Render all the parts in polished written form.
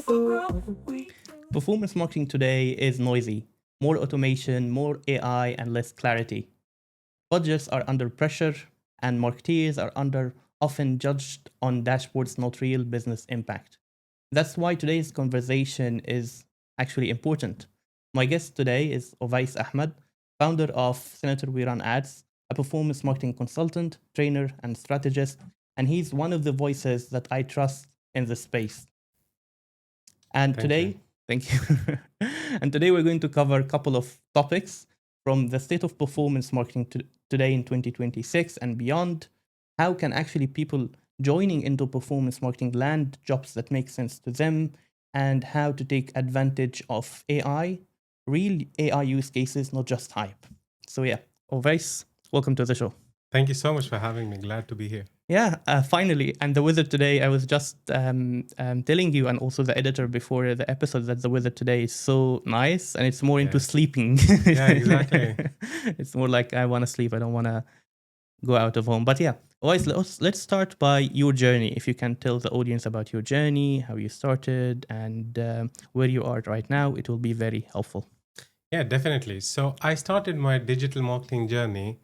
Performance marketing today is noisy. More automation, more AI, and less clarity. Budgets are under pressure, and marketeers are under often judged on dashboards, not real business impact. That's why today's conversation is actually important. My guest today is Ovais Ahmad, founder of Senator We Run Ads, a performance marketing consultant, trainer, and strategist, and he's one of the voices that I trust in this space. And Thank you. today, thank you. And today we're going to cover a couple of topics from the state of performance marketing today in 2026 and beyond. How can actually people joining into performance marketing land jobs that make sense to them, and how to take advantage of AI, real AI use cases, not just hype. So yeah, Ovais, welcome to the show. Thank you so much for having me. Glad to be here. Yeah, finally. And the weather today, I was just telling you and also the editor before the episode that the weather today is so nice and it's more into Yeah. sleeping. Yeah, exactly. It's more like I want to sleep. I don't want to go out of home. But yeah, always let's start by your journey. If you can tell the audience about your journey, how you started, and where you are right now, it will be very helpful. Yeah, definitely. So I started my digital marketing journey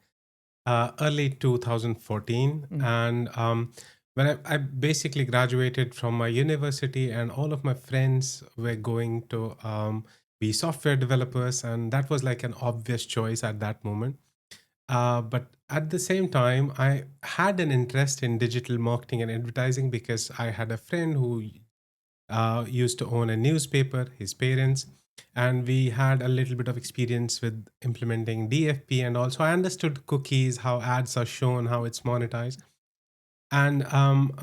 early 2014. And when I basically graduated from my university, and all of my friends were going to be software developers. And that was like an obvious choice at that moment. But at the same time, I had an interest in digital marketing and advertising because I had a friend who used to own a newspaper, his parents, and we had a little bit of experience with implementing DFP. And also, I understood cookies, how ads are shown, how it's monetized. And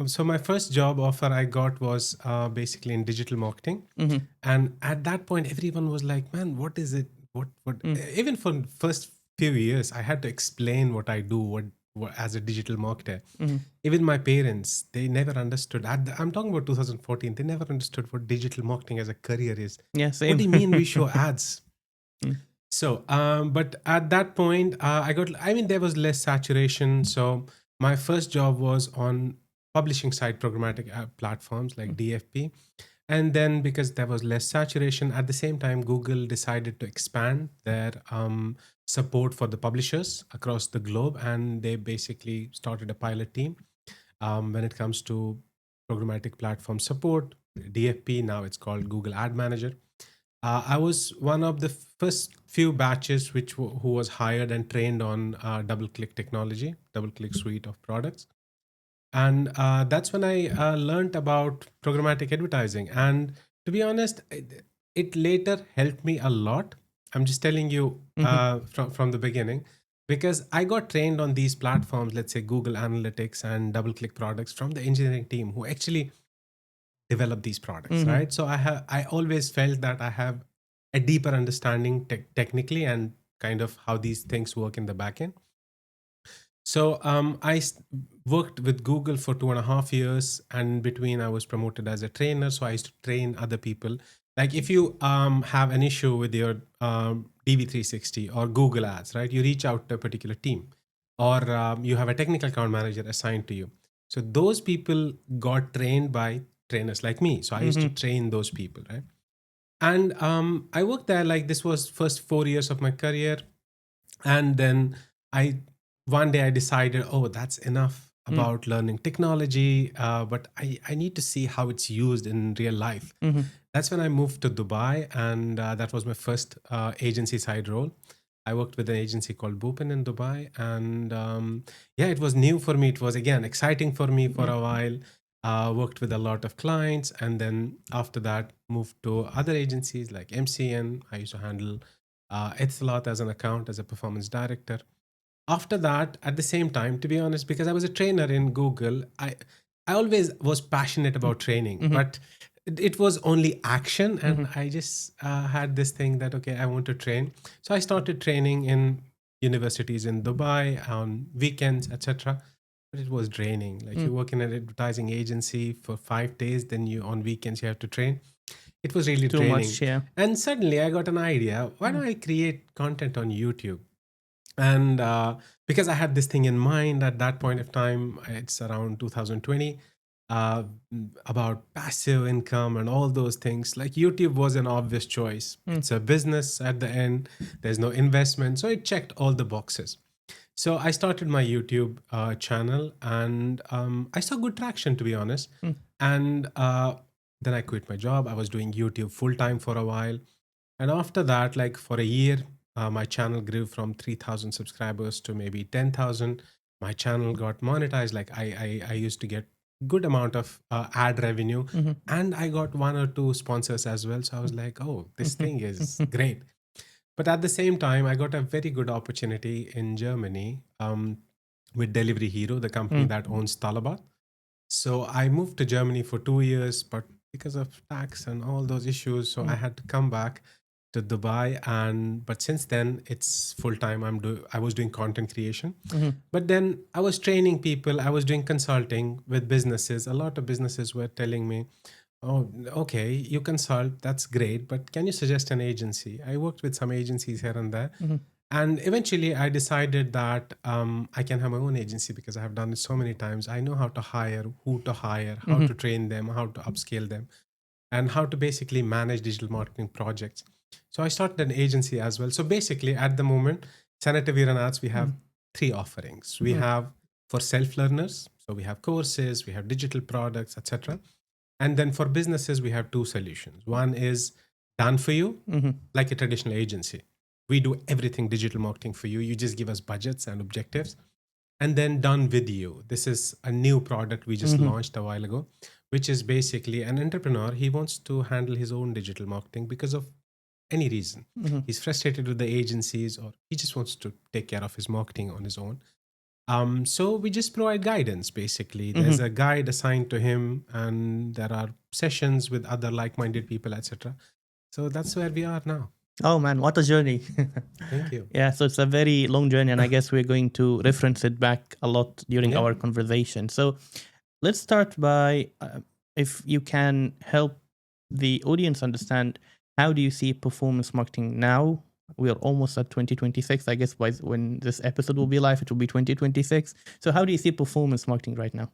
so, my first job offer I got was basically in digital marketing. Mm-hmm. And at that point, everyone was like, "Man, what is it? What?" Mm. Even for first few years, I had to explain what I do, what as a digital marketer. Mm-hmm. Even my parents, they never understood. I'm talking about 2014. They never understood what digital marketing as a career is. Yeah, What same. do you mean we show ads? Mm. So, but at that point, I mean, there was less saturation. So, my first job was on publishing side programmatic platforms like DFP. And then, because there was less saturation, at the same time, Google decided to expand their support for the publishers across the globe. And they basically started a pilot team when it comes to programmatic platform support, DFP. Now it's called Google Ad Manager. I was one of the first few batches who was hired and trained on DoubleClick technology, DoubleClick suite of products, and that's when I learned about programmatic advertising. And to be honest, it later helped me a lot. I'm just telling you from the beginning because I got trained on these platforms, let's say Google Analytics and DoubleClick products from the engineering team who actually develop these products, Mm-hmm. right? So I always felt that I have a deeper understanding technically and kind of how these things work in the backend. So worked with Google for 2.5 years, and in between I was promoted as a trainer. So I used to train other people. Like if you have an issue with your DV360 or Google Ads, right? You reach out to a particular team, or you have a technical account manager assigned to you. So those people got trained by trainers like me. So I used to Mm-hmm. train those people, right? And I worked there, like this was first 4 years of my career. And then I one day I decided, oh, that's enough about learning technology, but I need to see how it's used in real life. Mm-hmm. That's when I moved to Dubai, and that was my first agency side role. I worked with an agency called Bhupin in Dubai, and yeah, it was new for me. It was again exciting for me for a while. Worked with a lot of clients, and then after that, moved to other agencies like MCN. I used to handle Etisalat as an account as a performance director. After that, at the same time, to be honest, because I was a trainer in Google, I always was passionate about training, Mm-hmm. but it was only action, Mm-hmm. and I just had this thing that okay, I want to train. So I started training in universities in Dubai on weekends, etc. But it was draining. Like you work in an advertising agency for 5 days, then you on weekends you have to train. It was really Too draining. much, yeah. And suddenly I got an idea. Why don't I create content on YouTube? And because I had this thing in mind at that point of time, it's around 2020. uh, about passive income and all those things. Like YouTube was an obvious choice. It's a business at the end, there's no investment. So it checked all the boxes. So I started my YouTube channel, and I saw good traction, to be honest. And then I quit my job. I was doing YouTube full time for a while. And after that, like for a year, my channel grew from 3,000 subscribers to maybe 10,000. My channel got monetized. Like I used to get good amount of ad revenue, and I got one or two sponsors as well. So I was like, oh, this thing is great. But at the same time, I got a very good opportunity in Germany with Delivery Hero, the company that owns Talabat. So I moved to Germany for 2 years, but because of tax and all those issues, so I had to come back to Dubai. And but since then, it's full time. I was doing content creation, but then I was training people. I was doing consulting with businesses. A lot of businesses were telling me, "Oh, okay, you consult. That's great, but can you suggest an agency?" I worked with some agencies here and there, and eventually I decided that I can have my own agency because I have done it so many times. I know how to hire, who to hire, how to train them, how to upscale them, and how to basically manage digital marketing projects. So I started an agency as well. So basically, at the moment, Senator Veeranats, we have three offerings. We have for self-learners, so we have courses, we have digital products, etc. And then for businesses, we have two solutions. One is done for you, like a traditional agency. We do everything digital marketing for you. You just give us budgets and objectives. And then done with you. This is a new product we just launched a while ago, which is basically an entrepreneur. He wants to handle his own digital marketing because of any reason. He's frustrated with the agencies, or he just wants to take care of his marketing on his own. So we just provide guidance basically. There's a guide assigned to him, and there are sessions with other like-minded people, etc. So that's where we are now. Oh man, what a journey. Thank you. Yeah, so it's a very long journey, and I guess we're going to reference it back a lot during Yeah. our conversation. So let's start by if you can help the audience understand, how do you see performance marketing now? We are almost at 2026. I guess by when this episode will be live, it will be 2026. So how do you see performance marketing right now?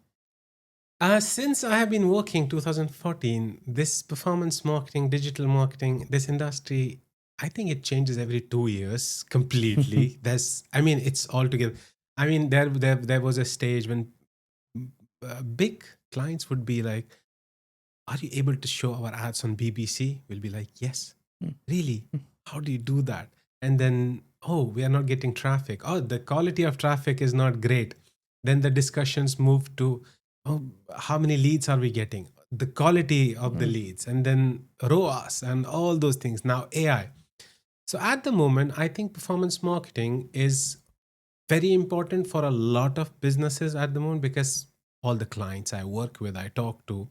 Since I have been working 2014, this performance marketing, digital marketing, this industry, I think it changes every 2 years completely. It's all together. There was a stage when big clients would be like, "Are you able to show our ads on BBC?" We'll be like, "Yes." Really? How do you do that? And then, oh, we are not getting traffic. Oh, the quality of traffic is not great. Then the discussions move to, oh, how many leads are we getting? The quality of the leads, and then ROAS and all those things. Now AI. So at the moment, I think performance marketing is very important for a lot of businesses at the moment, because all the clients I work with, I talk to,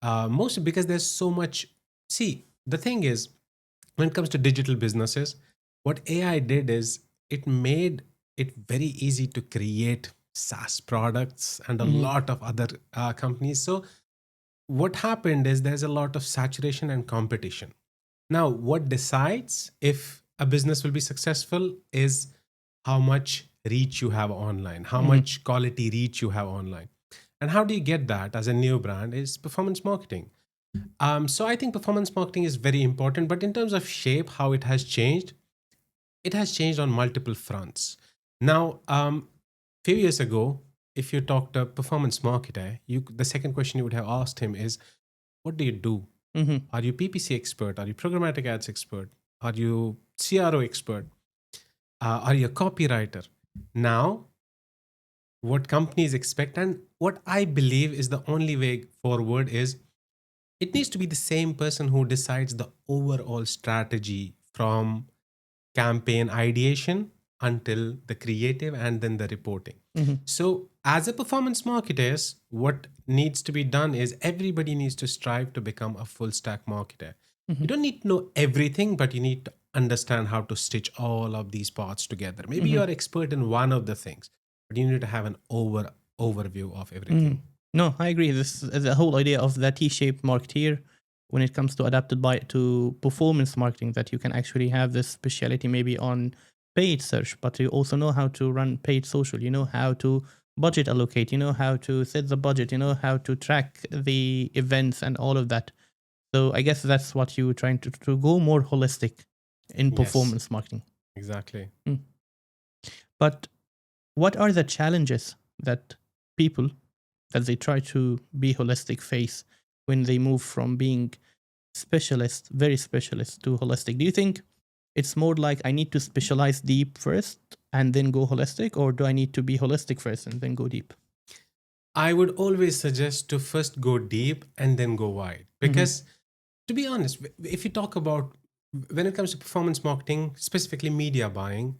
mostly because there's so much. See, the thing is, when it comes to digital businesses, what AI did is it made it very easy to create SaaS products and a lot of other companies. So what happened is there's a lot of saturation and competition. Now, what decides if a business will be successful is how much reach you have online, how much quality reach you have online. And how do you get that as a new brand is performance marketing. So I think performance marketing is very important, but in terms of shape, how it has changed on multiple fronts. Now, few years ago, if you talked to a performance marketer, the second question you would have asked him is, "What do you do? Are you PPC expert? Are you programmatic ads expert? Are you CRO expert? Are you a copywriter?" Now, what companies expect, and what I believe is the only way forward, is it needs to be the same person who decides the overall strategy from campaign ideation until the creative and then the reporting. So, as a performance marketers, what needs to be done is everybody needs to strive to become a full stack marketer. You don't need to know everything, but you need to understand how to stitch all of these parts together. Maybe you are expert in one of the things, but you need to have an overview of everything. No, I agree. This is the whole idea of the T-shaped marketeer when it comes to adapted by to performance marketing, that you can actually have this speciality maybe on paid search, but you also know how to run paid social. You know how to budget allocate, you know how to set the budget, you know how to track the events and all of that. So I guess that's what you were trying to go more holistic in Yes, performance marketing. exactly. But what are the challenges that people that they try to be holistic face when they move from being specialist, very specialist, to holistic? Do you think it's more like I need to specialize deep first and then go holistic, or do I need to be holistic first and then go deep? I would always suggest to first go deep and then go wide. Because to be honest, if you talk about when it comes to performance marketing, specifically media buying,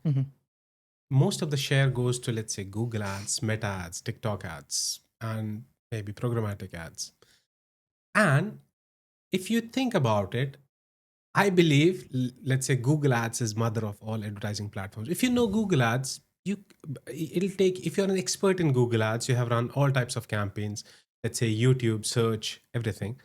most of the share goes to, let's say, Google ads, Meta ads, TikTok ads, and maybe programmatic ads. And if you think about it, I believe, let's say, Google ads is mother of all advertising platforms. If you know Google ads, it'll take, if you're an expert in Google ads, you have run all types of campaigns, let's say YouTube, search, everything,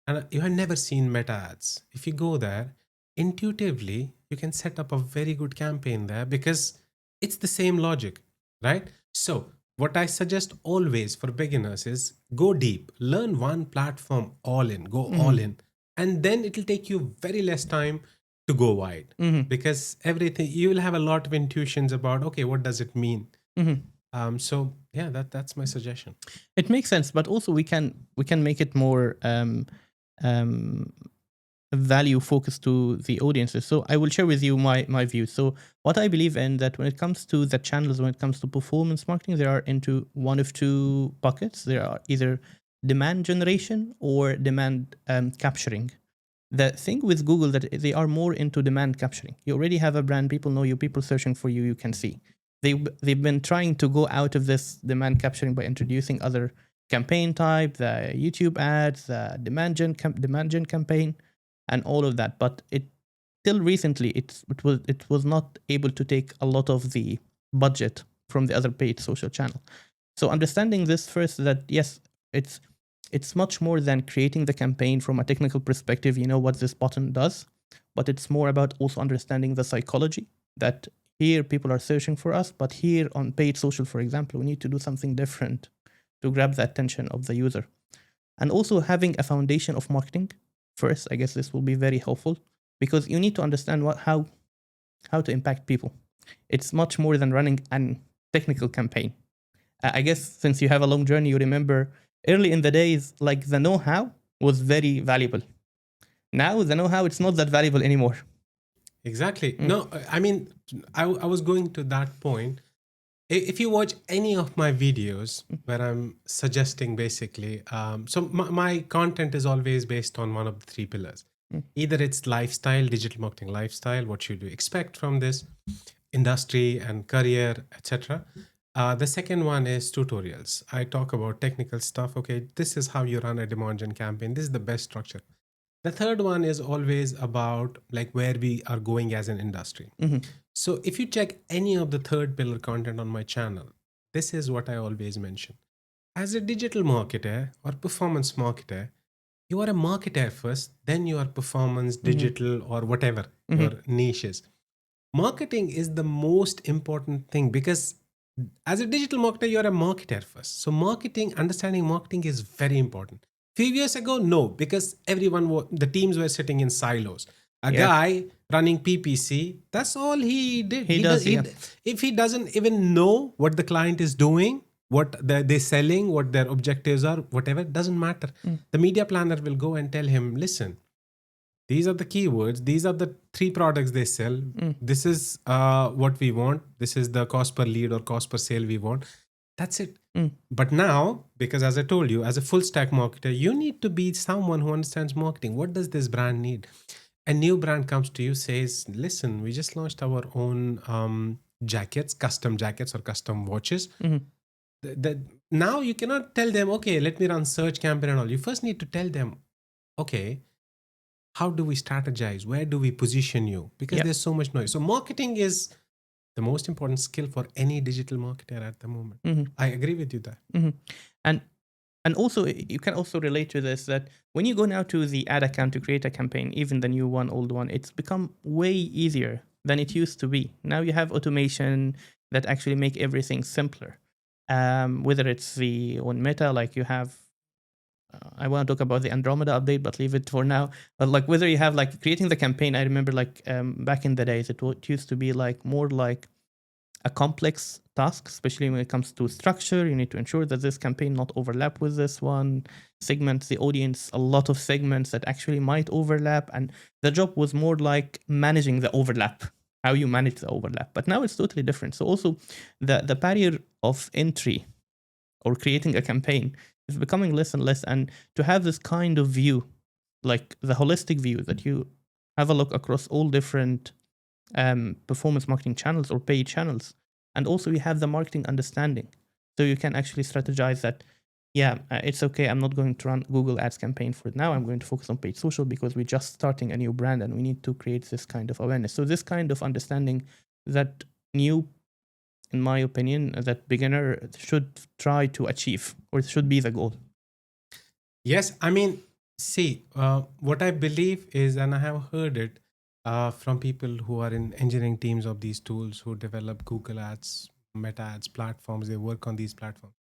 and you have never seen Meta ads. If you go there, intuitively, you can set up a very good campaign there because it's the same logic, right? So, what I suggest always for beginners is go deep, learn one platform all in, go all in, and then it'll take you very less time to go wide because everything you will have a lot of intuitions about, okay, what does it mean? So yeah, that's my suggestion. It makes sense, but also we can make it more um, value focused to the audiences. So I will share with you my view. So what I believe in, that when it comes to the channels, when it comes to performance marketing, there are into one of two buckets. There are either demand generation or demand capturing. The thing with Google that they are more into demand capturing. You already have a brand, people know you, people searching for you, you can see. They've been trying to go out of this demand capturing by introducing other campaign type, the YouTube ads, the demand gen campaign, and all of that. But it till recently it was not able to take a lot of the budget from the other paid social channel. So understanding this first, that yes, it's much more than creating the campaign from a technical perspective. You know what this button does, but it's more about also understanding the psychology, that here people are searching for us, but here on paid social, for example, we need to do something different to grab the attention of the user. And also having a foundation of marketing first, I guess this will be very helpful, because you need to understand how to impact people. It's much more than running a technical campaign. I guess since you have a long journey, you remember early in the days, like the know-how was very valuable. Now the know-how, it's not that valuable anymore. Exactly. No, I mean, I was going to that point. If you watch any of my videos where I'm suggesting basically, so my content is always based on one of the three pillars. Either it's lifestyle, digital marketing lifestyle, what should you expect from this, industry and career, etc. The second one is tutorials. I talk about technical stuff. Okay, this is how you run a demand gen campaign. This is the best structure. The third one is always about like where we are going as an industry. So if you check any of the third pillar content on my channel, this is what I always mention. As a digital marketer or performance marketer, you are a marketer first, then you are performance, digital, or whatever your niche is. Marketing is the most important thing because as a digital marketer, you're a marketer first. So understanding marketing is very important. Few years ago, no, because the teams were sitting in silos. A guy running PPC, that's all he did. If he doesn't even know what the client is doing, what they're selling, what their objectives are, whatever, doesn't matter. The media planner will go and tell him, listen, these are the keywords, these are the three products they sell, this is what we want, this is the cost per lead or cost per sale we want. That's it. But now, because as I told you, as a full stack marketer, you need to be someone who understands marketing. What does this brand need? A new brand comes to you, says, listen, we just launched our own jackets, custom jackets or custom watches. Now you cannot tell them, okay, let me run search campaign and all. You first need to tell them, okay, how do we strategize? Where do we position you? Because there's so much noise. So marketing is the most important skill for any digital marketer at the moment. I agree with you there. And also, you can also relate to this, that when you go now to the ad account to create a campaign, even the new one, old one, it's become way easier than it used to be. Now you have automation that actually make everything simpler. Whether it's the on Meta, like you have, I want to talk about the Andromeda update, but leave it for now. But like whether you have like creating the campaign, I remember like back in the days, it used to be like more like a complex task, especially when it comes to structure. You need to ensure that this campaign not overlap with this one, segment the audience, a lot of segments that actually might overlap. And the job was more like managing the overlap, how you manage the overlap. But now it's totally different. So also the barrier of entry or creating a campaign is becoming less and less. And to have this kind of view, like the holistic view that you have a look across all different performance marketing channels or paid channels. And also you have the marketing understanding. So you can actually strategize that, yeah, it's okay. I'm not going to run Google Ads campaign for it now. I'm going to focus on paid social because we're just starting a new brand and we need to create this kind of awareness. So this kind of understanding that new, in my opinion, that beginner should try to achieve, or it should be the goal. Yes, I mean, see, what I believe is, and I have heard it from people who are in engineering teams of these tools who develop Google Ads, Meta Ads platforms, they work on these platforms.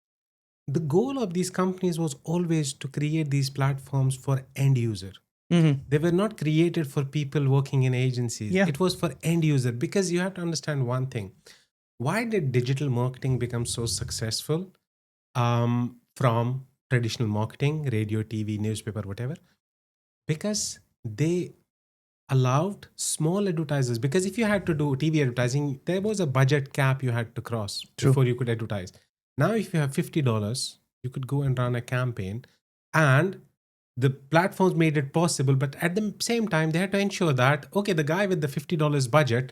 The goal of these companies was always to create these platforms for end user. Mm-hmm. They were not created for people working in agencies. Yeah. It was for end user, because you have to understand one thing. Why did digital marketing become so successful from traditional marketing, radio, TV, newspaper, whatever? Because they allowed small advertisers. Because if you had to do TV advertising, there was a budget cap you had to cross True. before you could advertise. Now, if you have $50, you could go and run a campaign, and the platforms made it possible. But at the same time, they had to ensure that, okay, the guy with the $50 budget,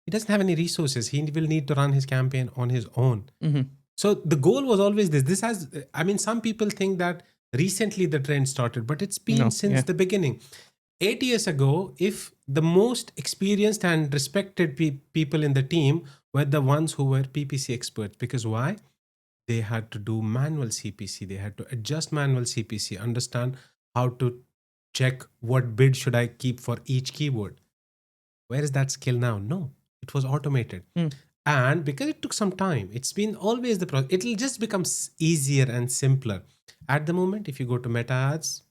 he doesn't have any resources. He will need to run his campaign on his own. Mm-hmm. So the goal was always this. This has, I mean, some people think that recently the trend started, but it's been since the beginning. 8 years ago, if the most experienced and respected people in the team were the ones who were PPC experts. Because why? They had to do manual CPC. They had to adjust manual CPC, understand how to check what bid should I keep for each keyword. Where is that skill now? No, it was automated. And because it took some time, it's been always the process. It'll just become easier and simpler. At the moment, if you go to Meta Ads,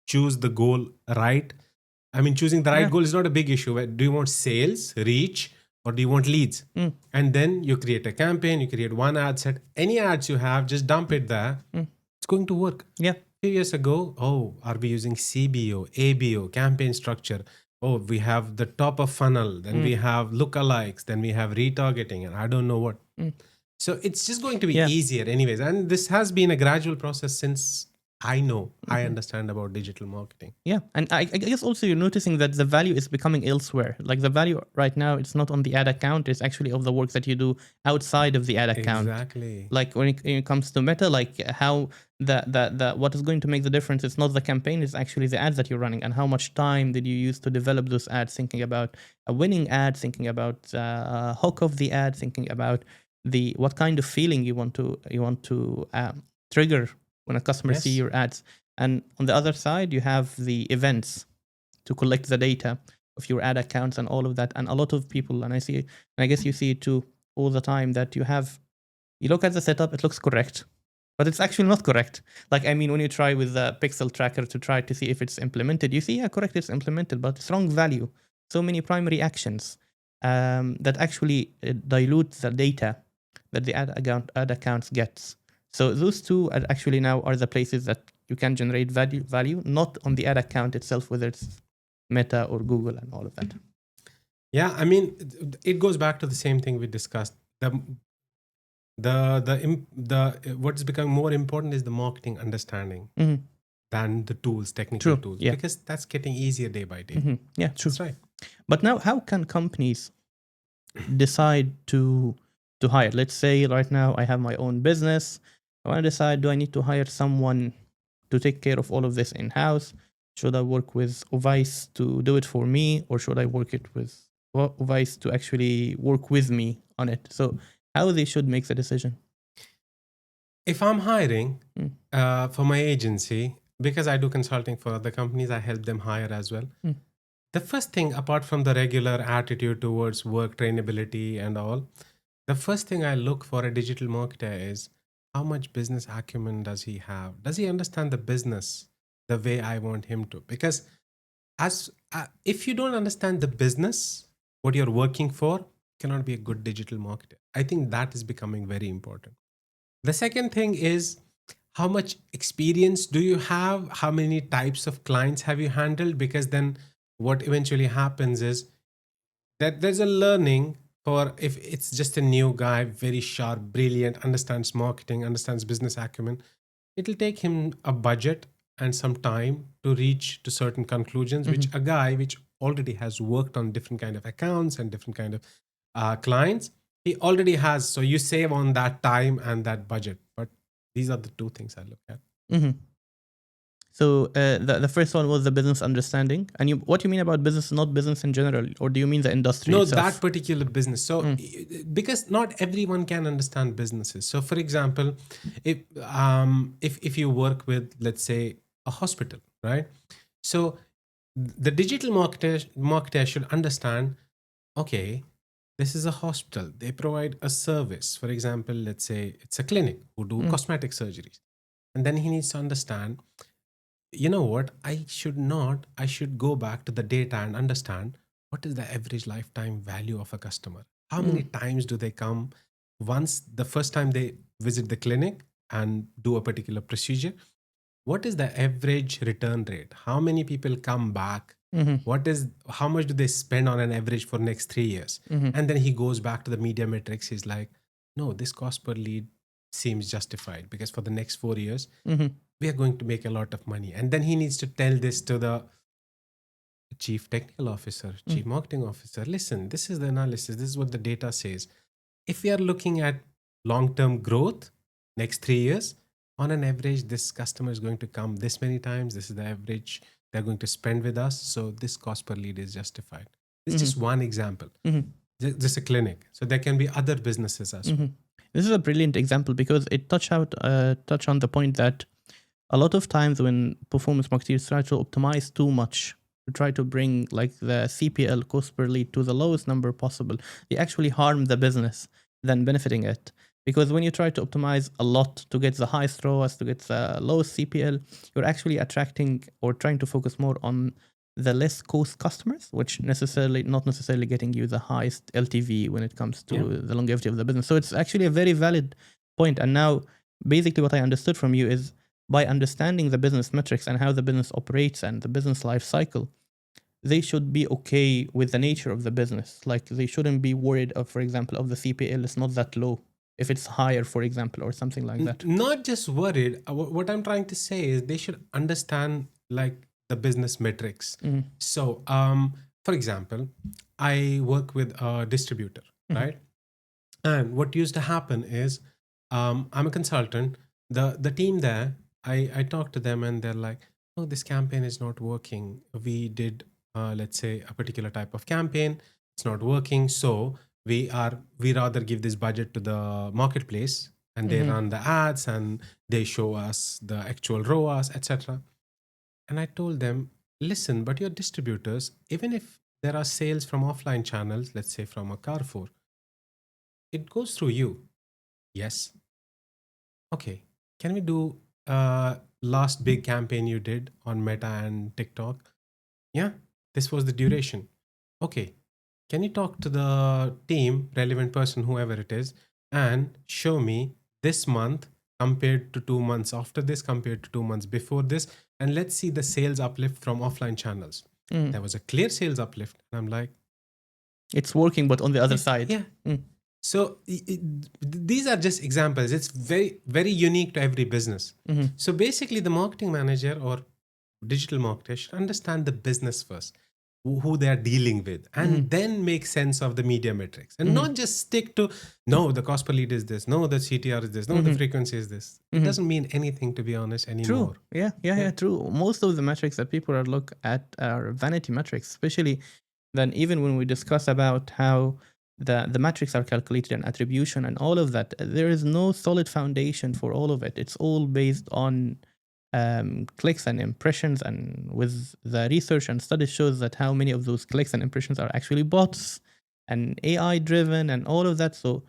choose the goal right. I mean, choosing the right goal is not a big issue. Do you want sales, reach, or do you want leads? And then you create a campaign, you create one ad set. Any ads you have, just dump it there. It's going to work. Yeah. A few years ago, are we using CBO, ABO, campaign structure? We have the top of funnel, then we have lookalikes, then we have retargeting, and I don't know what. So it's just going to be easier anyways. And this has been a gradual process since I understand about digital marketing. Yeah. And I guess also you're noticing that the value is becoming elsewhere. Like the value right now, it's not on the ad account, it's actually of the work that you do outside of the ad account. Exactly. Like when it comes to Meta, like how the what is going to make the difference, it's not the campaign, it's actually the ads that you're running, and how much time did you use to develop those ads, thinking about a winning ad, thinking about hook of the ad, thinking about the what kind of feeling you want to trigger when a customer see your ads. And on the other side, you have the events to collect the data of your ad accounts and all of that. And a lot of people, and I guess you see it too all the time, that you look at the setup, it looks correct, but it's actually not correct. Like, I mean, when you try with the pixel tracker to try to see if it's implemented, you see, yeah, correct, it's implemented, but it's wrong value. So many primary actions that actually dilute the data that the ad accounts gets. So those two are actually now are the places that you can generate value, not on the ad account itself, whether it's Meta or Google and all of that. Yeah, I mean, it goes back to the same thing we discussed. What's becoming more important is the marketing understanding than the tools, technical tools, because that's getting easier day by day. Yeah, true. That's right. But now, how can companies decide to hire? Let's say right now I have my own business. I want to decide, do I need to hire someone to take care of all of this in-house? Should I work with Ovais to do it for me, or should I work it with Ovais to actually work with me on it? So how they should make the decision? If I'm hiring for my agency, because I do consulting for other companies, I help them hire as well. The first thing, apart from the regular attitude towards work, trainability and all, the first thing I look for a digital marketer is how much business acumen does he have? Does he understand the business the way I want him to? Because as if you don't understand the business, what you're working for, cannot be a good digital marketer. I think that is becoming very important. The second thing is how much experience do you have? How many types of clients have you handled? Because then what eventually happens is that there's a learning for if it's just a new guy, very sharp, brilliant, understands marketing, understands business acumen, it'll take him a budget and some time to reach to certain conclusions, which a guy which already has worked on different kind of accounts and different kind of clients, he already has. So you save on that time and that budget. But these are the two things I look at. Mm-hmm. So the first one was the business understanding. And what you mean about business, not business in general, or do you mean the industry No, itself? that particular business. So because not everyone can understand businesses. So for example, if you work with, let's say, a hospital, right? So the digital marketer should understand, okay, this is a hospital. They provide a service. For example, let's say it's a clinic who do cosmetic surgeries. And then he needs to understand, you know what, I should go back to the data and understand what is the average lifetime value of a customer. How many times do they come? Once the first time they visit the clinic and do a particular procedure, what is the average return rate? How many people come back? How much do they spend on an average for next 3 years? And then he goes back to the media metrics. He's like, no, this cost per lead seems justified because for the next 4 years we are going to make a lot of money. And then he needs to tell this to the chief technical officer, chief marketing officer. Listen, this is the analysis. This is what the data says. If we are looking at long-term growth, next 3 years, on an average, this customer is going to come this many times. This is the average they're going to spend with us. So this cost per lead is justified. It's just one example. Just a clinic. So there can be other businesses as well. This is a brilliant example because it touch on the point that a lot of times when performance marketers try to optimize too much, to try to bring like the CPL, cost per lead, to the lowest number possible, they actually harm the business than benefiting it. Because when you try to optimize a lot to get the highest ROAS, to get the lowest CPL, you're actually attracting or trying to focus more on the less cost customers, which not necessarily getting you the highest LTV when it comes to the longevity of the business. So it's actually a very valid point. And now basically what I understood from you is by understanding the business metrics and how the business operates and the business life cycle, they should be okay with the nature of the business. Like they shouldn't be worried of, for example, of the CPL is not that low if it's higher, for example, or something like that. Not just worried. What I'm trying to say is they should understand like the business metrics. So, for example, I work with a distributor, right? And what used to happen is, I'm a consultant. The team there, I talk to them and they're like, oh, this campaign is not working. We did, let's say, a particular type of campaign. It's not working. So we rather give this budget to the marketplace and they run the ads and they show us the actual ROAS, etc. And I told them, listen, but your distributors, even if there are sales from offline channels, let's say from a Carrefour, it goes through you. Yes. Okay. Can we do last big campaign you did on Meta and TikTok? Yeah. This was the duration. Okay. Can you talk to the team, relevant person, whoever it is, and show me this month compared to 2 months after this, compared to 2 months before this, and let's see the sales uplift from offline channels. There was a clear sales uplift. And I'm like, it's working, but on the other side. Yeah. So these are just examples. It's very, very unique to every business. So basically, the marketing manager or digital marketer should understand the business first, who they are dealing with, and then make sense of the media metrics, and not just stick to, no, the cost per lead is this, no, the CTR is this, no, the frequency is this. It doesn't mean anything, to be honest, anymore. True. Yeah, true. Most of the metrics that people are look at are vanity metrics, especially then even when we discuss about how the metrics are calculated and attribution and all of that, there is no solid foundation for all of it. It's all based on clicks and impressions, and with the research and studies shows that how many of those clicks and impressions are actually bots and AI driven and all of that. So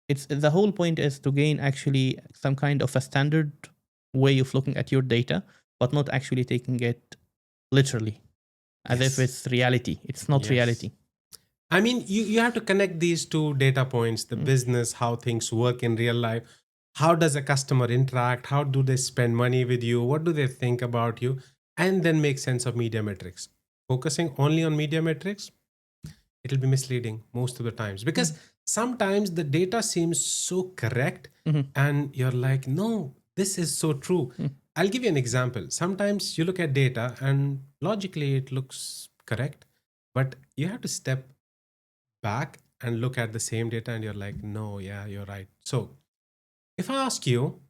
it's the whole point is to gain actually some kind of a standard way of looking at your data, but not actually taking it literally as if Yes. it's reality. It's not Yes. reality. I mean, you have to connect these two data points, the business, how things work in real life. How does a customer interact? How do they spend money with you? What do they think about you? And then make sense of media metrics. Focusing only on media metrics, it'll be misleading most of the times because sometimes the data seems so correct and you're like, no, this is so true. I'll give you an example. Sometimes you look at data and logically it looks correct, but you have to step back and look at the same data and you're like, no, yeah, you're right. So if I ask you,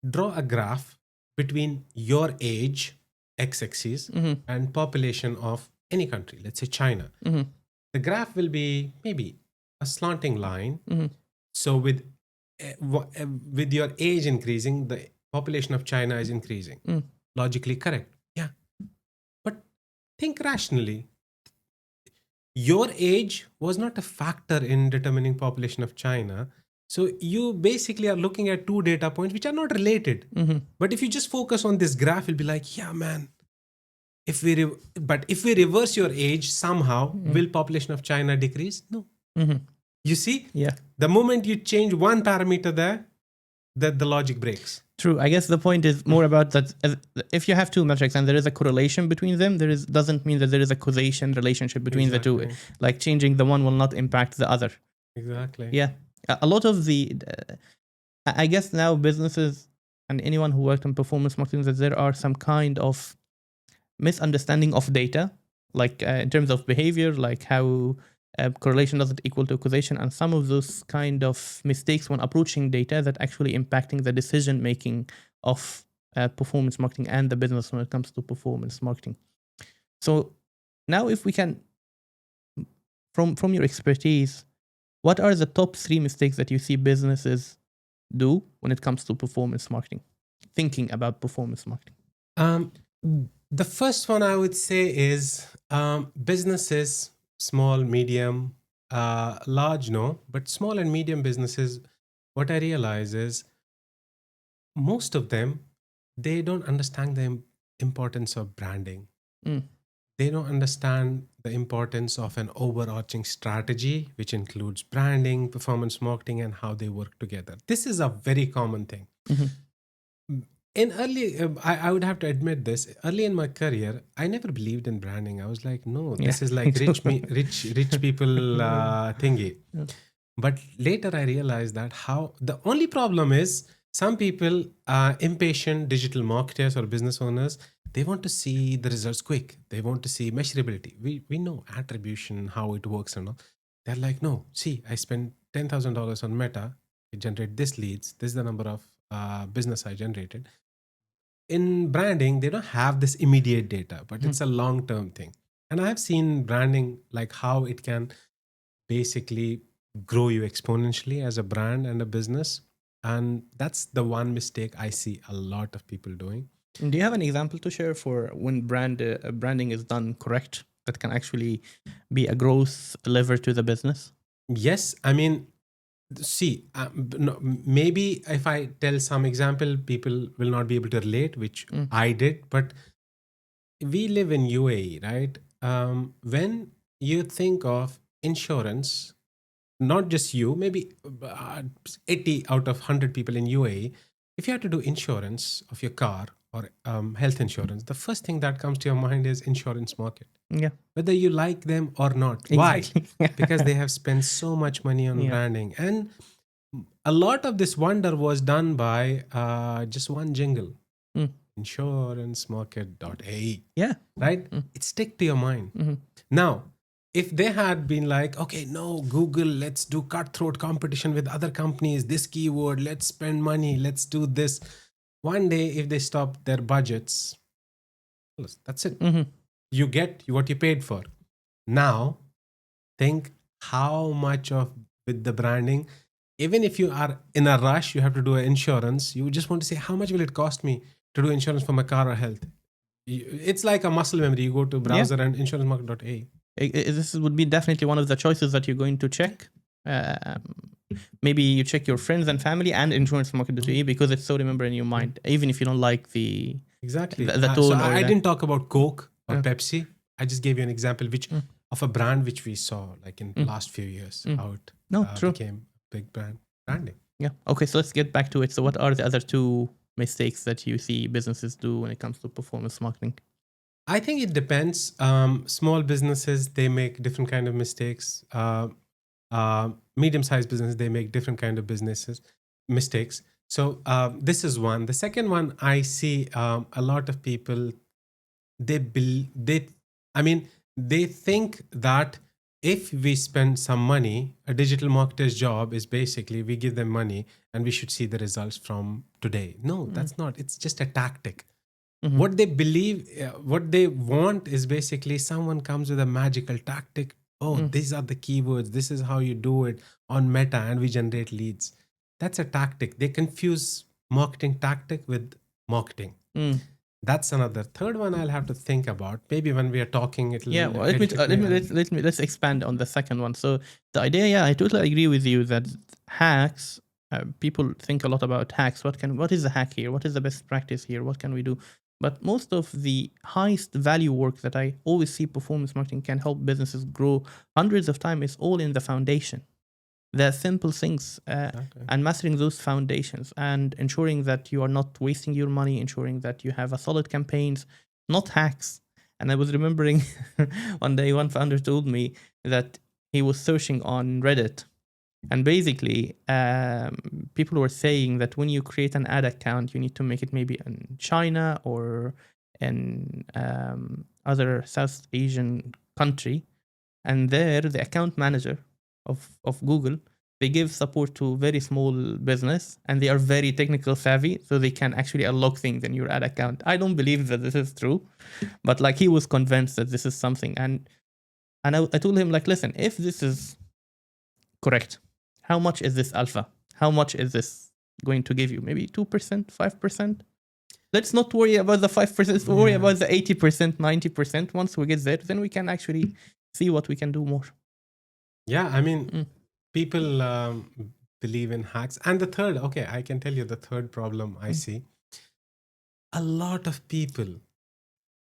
draw a graph between your age, x-axis, and population of any country, let's say China. The graph will be maybe a slanting line. So with your age increasing, the population of China is increasing. Logically correct. Yeah. But think rationally. Your age was not a factor in determining population of China. So you basically are looking at two data points which are not related. But if you just focus on this graph, you'll be like, yeah, man. If we reverse your age somehow, will population of China decrease? No. You see, Yeah. the moment you change one parameter there, that the logic breaks. True. I guess the point is more about that if you have two metrics and there is a correlation between them, doesn't mean that there is a causation relationship between the two. Like changing the one will not impact the other. Exactly. Yeah. A lot of I guess now businesses and anyone who worked on performance marketing, that there are some kind of misunderstanding of data, like in terms of behavior, like how correlation doesn't equal to causation, and some of those kind of mistakes when approaching data that actually impacting the decision making of performance marketing and the business when it comes to performance marketing. So now if we can, from your expertise, what are the top 3 mistakes that you see businesses do when it comes to performance marketing, thinking about performance marketing? The first one I would say is businesses, small, medium, large, no, but small and medium businesses, what I realize is most of them, they don't understand the importance of branding. They don't understand the importance of an overarching strategy, which includes branding, performance marketing, and how they work together. This is a very common thing. In early, I would have to admit this. Early in my career, I never believed in branding. I was like, no, this is like rich people thingy. But later I realized that the only problem is some people, impatient digital marketers or business owners, they want to see the results quick. They want to see measurability. We know attribution, how it works and all. They're like, no, see, I spent $10,000 on Meta. It generated this leads. This is the number of business I generated. In branding, they don't have this immediate data, but it's a long-term thing. And I've seen branding, like how it can basically grow you exponentially as a brand and a business. And that's the one mistake I see a lot of people doing. Do you have an example to share for when branding is done correct that can actually be a growth lever to the business? Yes. I mean, see, maybe if I tell some example, people will not be able to relate, which I did, but we live in UAE, right? When you think of insurance, not just you, maybe 80 out of 100 people in UAE, if you have to do insurance of your car or health insurance, the first thing that comes to your mind is insurance market. Yeah. Whether you like them or not. Exactly. Why? Because they have spent so much money on branding. And a lot of this wonder was done by just one jingle. Insurancemarket.ae. Yeah. Right? It stick to your mind. Now, if they had been like, okay, no, Google, let's do cutthroat competition with other companies, this keyword, let's spend money, let's do this. One day, if they stop their budgets, that's it. You get what you paid for. Now, think how much of with the branding, even if you are in a rush, you have to do an insurance, you just want to say, how much will it cost me to do insurance for my car or health? It's like a muscle memory. You go to browser and insurancemarket.a. This would be definitely one of the choices that you're going to check. maybe you check your friends and family and insurancemarket.de because it's so remember in your mind, even if you don't like the Exactly. the So tone or I the didn't talk about Coke or Yeah. Pepsi. I just gave you an example of a brand which we saw like in Mm. last few years how it No, true. became big branding. Yeah. Okay, so let's get back to it. So what are the other two mistakes that you see businesses do when it comes to performance marketing? I think it depends. Small businesses, they make different kind of mistakes. Medium-sized businesses, they make different kind of mistakes. So this is one. The second one, I see a lot of people, they I mean, they think that if we spend some money, a digital marketer's job is basically we give them money and we should see the results from today. No, that's not. It's just a tactic. What they believe, what they want is basically someone comes with a magical tactic. Oh, these are the keywords. This is how you do it on Meta, and we generate leads. That's a tactic. They confuse marketing tactic with marketing. That's another. Third one I'll have to think about. Maybe when we are talking, Yeah, well, let's expand on the second one. So the idea, yeah, I totally agree with you that hacks. People think a lot about hacks. What is the hack here? What is the best practice here? What can we do? But most of the highest value work that I always see performance marketing can help businesses grow hundreds of times is all in the foundation. The simple things and mastering those foundations and ensuring that you are not wasting your money, ensuring that you have a solid campaigns, not hacks. And I was remembering one day one founder told me that he was searching on Reddit, and basically people were saying that when you create an ad account, you need to make it maybe in China or in other South Asian country, and there the account manager of Google, they give support to very small business and they are very technical savvy, so they can actually unlock things in your ad account. I don't believe that this is true, but like he was convinced that this is something, and I told him like, listen, if this is correct, how much is this alpha? How much is this going to give you? Maybe 2%, 5%? Let's not worry about the 5%, let's worry about the 80%, 90%. Once we get there, then we can actually see what we can do more. Yeah, I mean, people believe in hacks. And the third, okay, I can tell you the third problem I see. A lot of people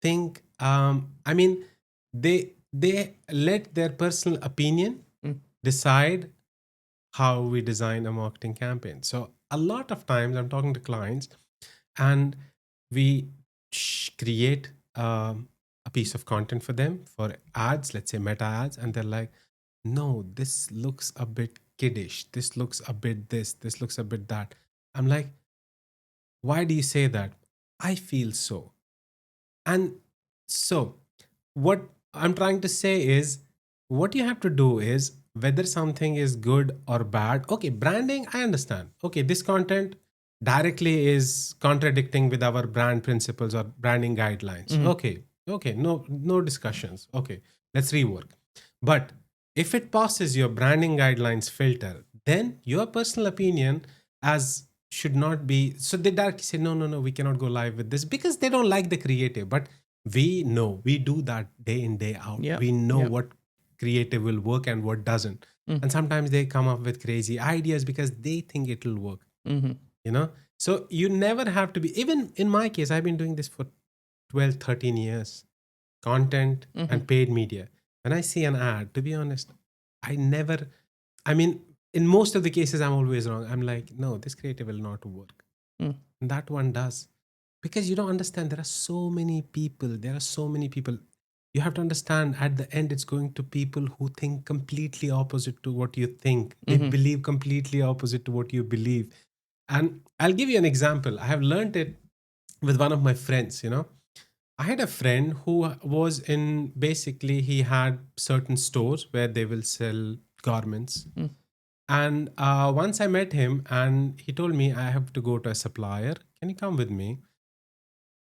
think, I mean, they let their personal opinion decide how we design a marketing campaign. So a lot of times I'm talking to clients and we create a piece of content for them for ads, let's say Meta ads, and they're like, no, this looks a bit kiddish. This looks a bit this looks a bit that. I'm like, why do you say that? I feel so. And so, what I'm trying to say is, what you have to do is whether something is good or bad. Okay, branding, I understand. Okay, this content directly is contradicting with our brand principles or branding guidelines. Okay, no discussions. Okay, let's rework. But if it passes your branding guidelines filter, then your personal opinion as should not be. So they directly say, no, we cannot go live with this because they don't like the creative. But we know, we do that day in, day out. We know what creative will work and what doesn't. And sometimes they come up with crazy ideas because they think it will work. You know? So you never have to be, even in my case, I've been doing this for 12, 13 years, content and paid media. When I see an ad, to be honest, I mean, in most of the cases, I'm always wrong. I'm like, no, this creative will not work. And that one does. Because you don't understand, there are so many people. You have to understand at the end, it's going to people who think completely opposite to what you think. They believe completely opposite to what you believe. And I'll give you an example. I have learned it with one of my friends, you know. I had a friend who was in, basically, he had certain stores where they will sell garments. And once I met him and he told me, I have to go to a supplier. Can you come with me?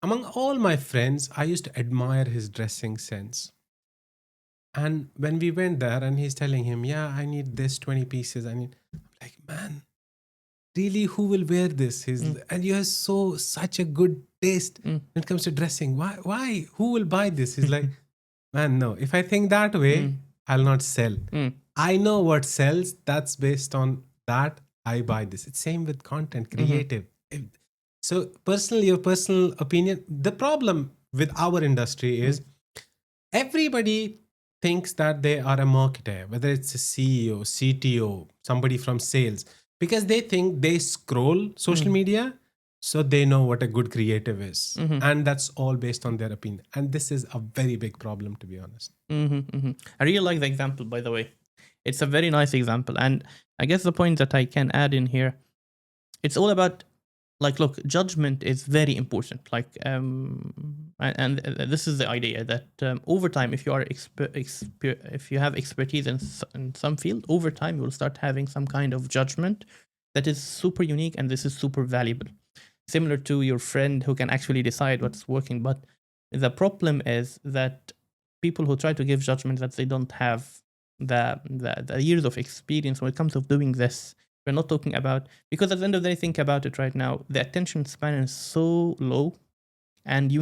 Among all my friends, I used to admire his dressing sense. And when we went there and he's telling him, yeah, I need this 20 pieces. I'm like, man, really, who will wear this? And you have such a good taste when it comes to dressing. Why? Who will buy this? He's like, man, no. If I think that way, I'll not sell. I know what sells. That's based on that, I buy this. It's same with content, Mm-hmm. creative. So personally, your personal opinion. The problem with our industry is everybody thinks that they are a marketer, whether it's a CEO, CTO, somebody from sales, because they think they scroll social media, so they know what a good creative is. Mm-hmm. And that's all based on their opinion. And this is a very big problem, to be honest. I really like the example, by the way. It's a very nice example. And I guess the point that I can add in here, it's all about, like, look, judgment is very important. Like, and this is the idea that over time, if you are if you have expertise in some field, over time you will start having some kind of judgment that is super unique, and this is super valuable. Similar to your friend who can actually decide what's working. But the problem is that people who try to give judgment that they don't have the years of experience when it comes to doing this. We're not talking about, because at the end of the day, think about it right now, the attention span is so low, and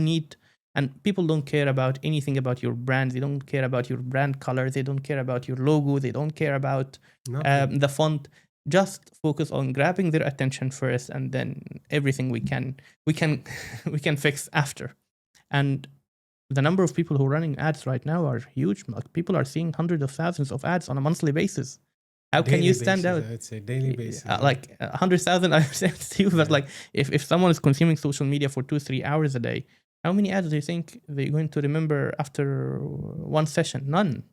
people don't care about anything about your brand. They don't care about your brand color. They don't care about your logo. They don't care about the font. Just focus on grabbing their attention first, and then everything we can we can fix after. And the number of people who are running ads right now are huge. Like, people are seeing hundreds of thousands of ads on a monthly basis. How can you stand out? I'd say daily basis. Like 100,000, I understand you, but like if someone is consuming social media for 2-3 hours a day, how many ads do you think they're going to remember after one session? None.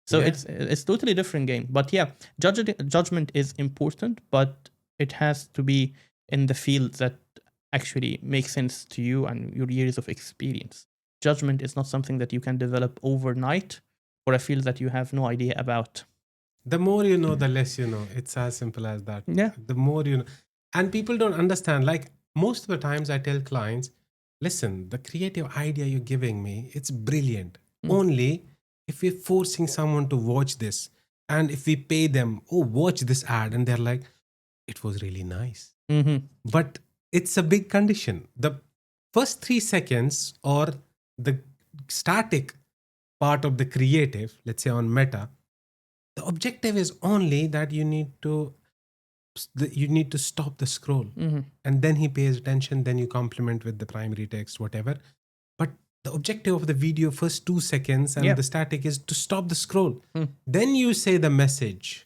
So it's totally different game. But yeah, judgment is important, but it has to be in the field that actually makes sense to you and your years of experience. Judgment is not something that you can develop overnight for a field that you have no idea about. The more you know, the less you know. It's as simple as that. Yeah. The more you know. And people don't understand. Like, most of the times I tell clients, listen, the creative idea you're giving me, it's brilliant. Only if we're forcing someone to watch this, and if we pay them, oh, watch this ad, and they're like, it was really nice. But it's a big condition. The first 3 seconds, or the static part of the creative, let's say on Meta, the objective is only that you need to stop the scroll, and then he pays attention, then you complement with the primary text, whatever. But the objective of the video, first 2 seconds, and the static, is to stop the scroll. Then you say the message.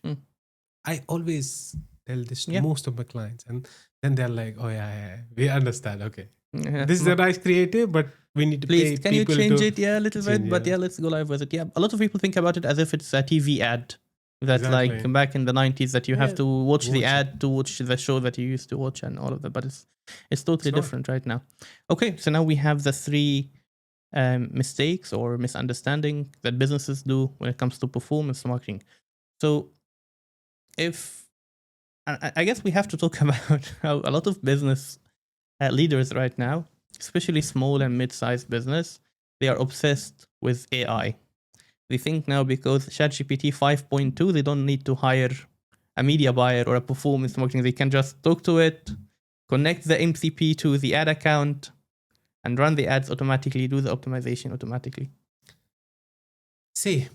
I always tell this to most of my clients, and then they're like, oh yeah, we understand. Okay, this is a nice creative, but we need to please, pay can you people change to it? Yeah, a little bit, but yeah, let's go live with it. Yeah, a lot of people think about it as if it's a TV ad. That like back in the 90s, that you have to watch the ad to watch the show that you used to watch and all of that. But it's totally different right now. Okay, so now we have the 3 mistakes or misunderstanding that businesses do when it comes to performance marketing. So I guess we have to talk about how a lot of business leaders right now, especially small and mid-sized business, they are obsessed with AI. They think now because ChatGPT 5.2, they don't need to hire a media buyer or a performance marketing. They can just talk to it, connect the MCP to the ad account, and run the ads automatically, do the optimization automatically. See,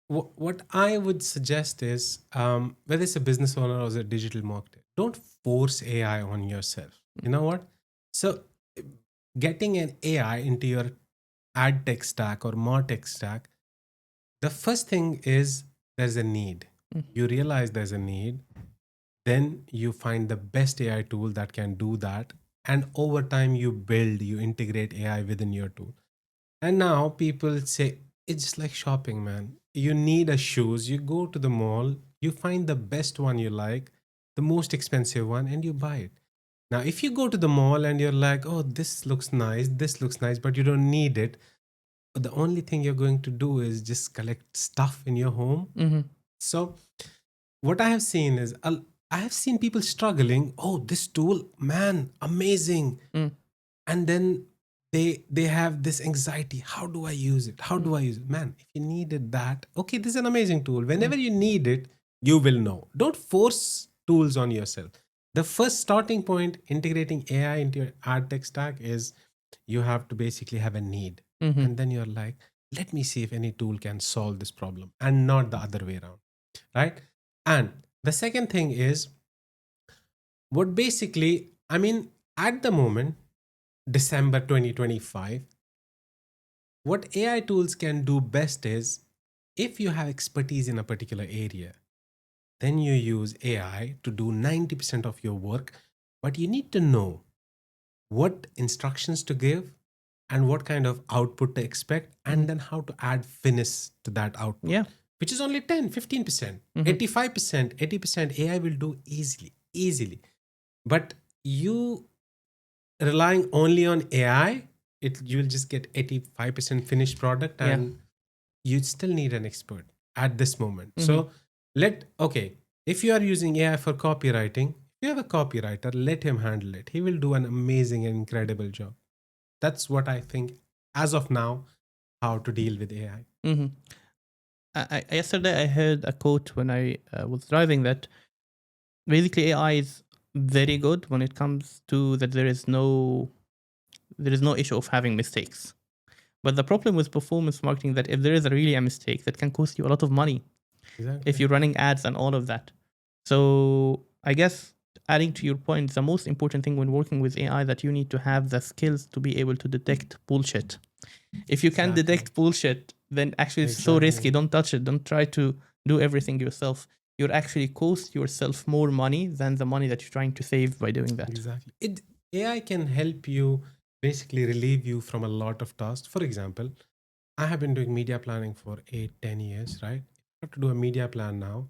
what I would suggest is, whether it's a business owner or a digital marketer, don't force AI on yourself. You know what? So getting an AI into your ad tech stack or MarTech stack, the first thing is there's a need. You realize there's a need. Then you find the best AI tool that can do that. And over time, you integrate AI within your tool. And now people say, it's just like shopping, man. You need a shoes. You go to the mall, you find the best one you like, the most expensive one, and you buy it. Now, if you go to the mall and you're like, oh, this looks nice, but you don't need it, the only thing you're going to do is just collect stuff in your home. So what I have seen is, I have seen people struggling. Oh, this tool, man, amazing. And then they have this anxiety. How do I use it? How do I use it? Man, if you needed that, okay, this is an amazing tool. Whenever you need it, you will know. Don't force tools on yourself. The first starting point, integrating AI into your ad tech stack, is you have to basically have a need. And then you're like, let me see if any tool can solve this problem, and not the other way around. Right? And The second thing is what basically, I mean, at the moment, December 2025, what AI tools can do best is if you have expertise in a particular area, then you use AI to do 90% of your work. But you need to know what instructions to give and what kind of output to expect, and then how to add finesse to that output, Yeah. which is only 10, 15%, 85%, 80% AI will do easily. But you relying only on AI, you'll just get 85% finished product, Yeah. and you still need an expert at this moment. So okay, if you are using AI for copywriting, if you have a copywriter, let him handle it. He will do an amazing and incredible job. That's what I think as of now, how to deal with AI. Mm-hmm. Yesterday I heard a quote when I was driving that basically AI is very good when it comes to that there is no issue of having mistakes. But the problem with performance marketing that if there is really a mistake that can cost you a lot of money Exactly. if you're running ads and all of that. So I guess adding to your point, the most important thing when working with AI that you need to have the skills to be able to detect bullshit. If you can Exactly. detect bullshit, then actually it's so risky. Don't touch it. Don't try to do everything yourself. You'll actually cost yourself more money than the money that you're trying to save by doing that. Exactly. AI can help you basically relieve you from a lot of tasks. For example, I have been doing media planning for 8, 10 years, right? I have to do a media plan now.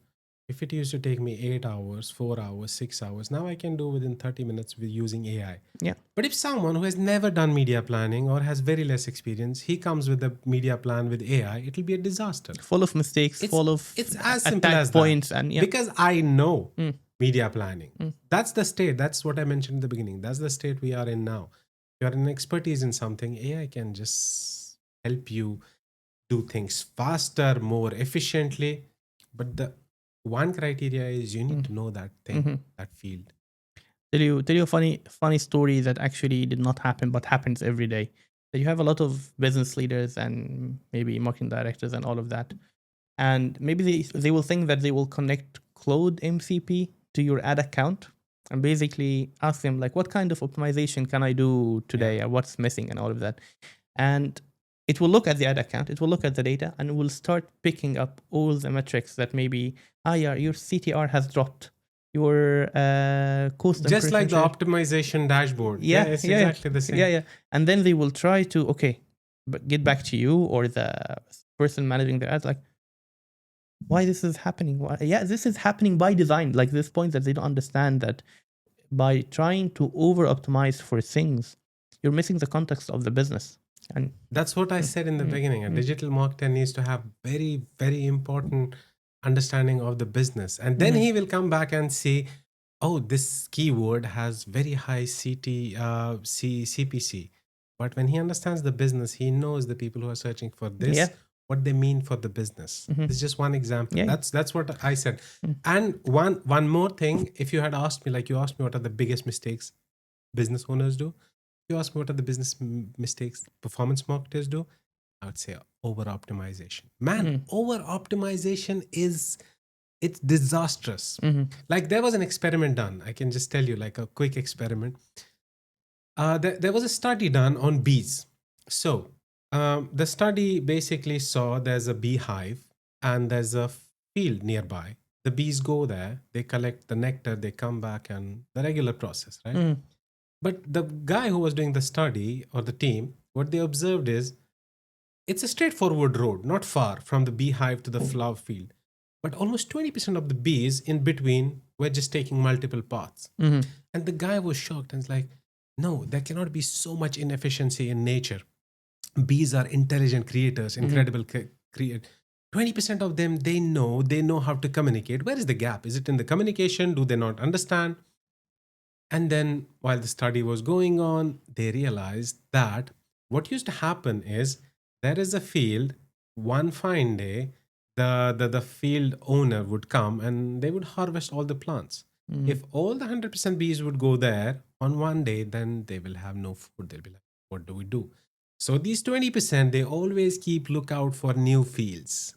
If it used to take me 8 hours, 4 hours, 6 hours, now I can do within 30 minutes with using AI. Yeah. But if someone who has never done media planning or has very less experience, he comes with a media plan with AI, it'll be a disaster. Full of mistakes, full of It's as simple attack as points, that. and yeah. Because I know media planning. That's the state. That's what I mentioned in the beginning. That's the state we are in now. If you're an expertise in something, AI can just help you do things faster, more efficiently. But the one criteria is you need to know that thing, that field. Tell you a funny story that actually did not happen but happens every day. That you have a lot of business leaders and maybe marketing directors and all of that, and maybe they will think that they will connect Claude MCP to your ad account and basically ask them like, what kind of optimization can I do today, or what's missing and all of that, and it will look at the ad account, it will look at the data, and it will start picking up all the metrics that maybe, yeah, your CTR has dropped, your cost Just like the impression optimization dashboard. yeah, It's yeah, exactly the same. yeah, and then they will try to get back to you or the person managing the ads like, why this is happening? Why? Yeah, this is happening by design. Like this point that they don't understand that by trying to over optimize for things, you're missing the context of the business. And that's what I said in the beginning. A digital marketer needs to have very, very important understanding of the business. And then he will come back and see, oh, this keyword has very high CPC. But when he understands the business, he knows the people who are searching for this, what they mean for the business. This is just one example. Yeah. That's what I said. And one more thing, if you had asked me, like you asked me, what are the biggest mistakes business owners do? If you ask me what are the business mistakes performance marketers do, I would say over optimization. Man, over optimization it's disastrous. Like there was an experiment done. I can just tell you like a quick experiment. There was a study done on bees. So the study basically saw there's a beehive and there's a field nearby. The bees go there, they collect the nectar, they come back, and the regular process, right? But the guy who was doing the study or the team, what they observed is it's a straightforward road, not far from the beehive to the flower field. But almost 20% of the bees in between were just taking multiple paths. And the guy was shocked and was like, no, there cannot be so much inefficiency in nature. Bees are intelligent creators, incredible creators. 20% of them, they know how to communicate. Where is the gap? Is it in the communication? Do they not understand? And then while the study was going on, they realized that what used to happen is there is a field, one fine day, the field owner would come and they would harvest all the plants. If all the 100% bees would go there on one day, then they will have no food. They'll be like, what do we do? So these 20%, they always keep lookout for new fields,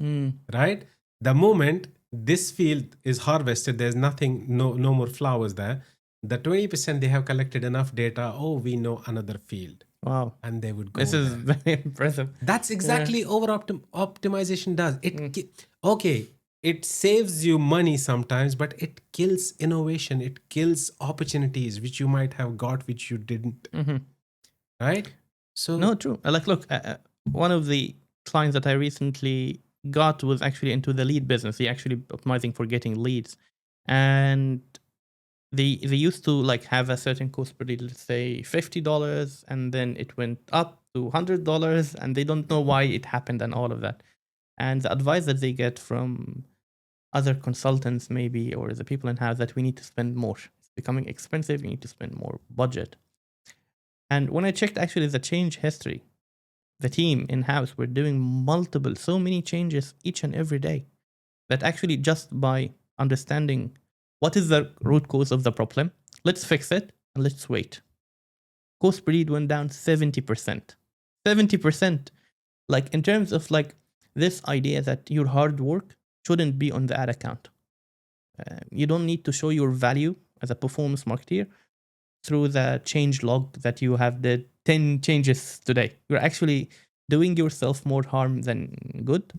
right? The moment this field is harvested, there's nothing, no more flowers there. The 20% they have collected enough data, oh, we know another field, Wow. and they would This go is there. very impressive. That's exactly over optimization does. Mm. Okay, it saves you money sometimes, but it kills innovation. It kills opportunities which you might have got, which you didn't. Mm-hmm. Right? So No, true. Like, look, one of the clients that I recently got was actually into the lead business. He actually optimizing for getting leads, and they used to like have a certain cost per lead, let's say $50, and then it went up to $100, and they don't know why it happened and all of that. And the advice that they get from other consultants, maybe, or the people in house, that we need to spend more. It's becoming expensive. We need to spend more budget. And when I checked actually the change history, the team in house were doing so many changes each and every day, that actually just by understanding what is the root cause of the problem, let's fix it and let's wait. Cost per lead went down 70%. 70%. Like, in terms of like this idea that your hard work shouldn't be on the ad account. You don't need to show your value as a performance marketer through the change log that you have the 10 changes today. You're actually doing yourself more harm than good,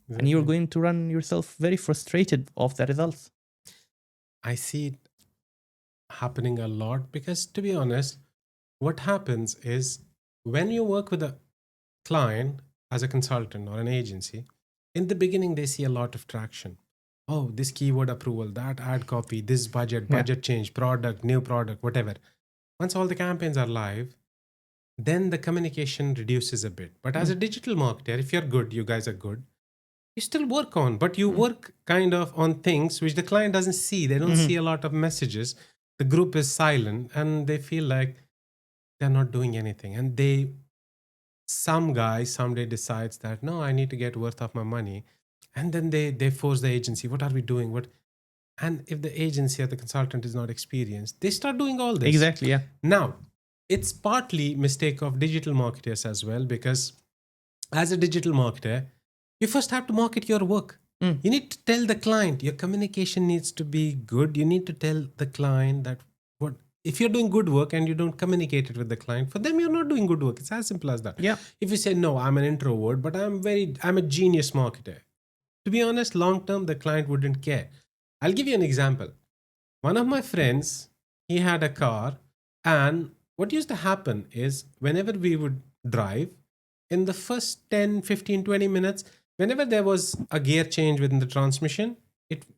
and you're going to run yourself very frustrated of the results. I see it happening a lot because, to be honest, what happens is when you work with a client as a consultant or an agency, in the beginning they see a lot of traction. Oh, this keyword approval, that ad copy, this budget, Yeah. budget change, product, new product, whatever. Once all the campaigns are live, then the communication reduces a bit. But as a digital marketer, if you're good, you guys are good, you still work on, but you work kind of on things which the client doesn't see. They don't see a lot of messages. The group is silent and they feel like they're not doing anything. And some guy someday decides that, no, I need to get worth of my money. And then they force the agency, what are we doing? And if the agency or the consultant is not experienced, they start doing all this. Exactly, yeah. Now, it's partly mistake of digital marketers as well, because as a digital marketer, you first have to market your work. You need to tell the client, your communication needs to be good. You need to tell the client that what if you're doing good work and you don't communicate it with the client, for them you're not doing good work. It's as simple as that. Yeah. If you say, no, I'm an introvert, but I'm a genius marketer, to be honest, long term the client wouldn't care. I'll give you an example. One of my friends, he had a car, and what used to happen is whenever we would drive, in the first 10, 15, 20 minutes, whenever there was a gear change within the transmission,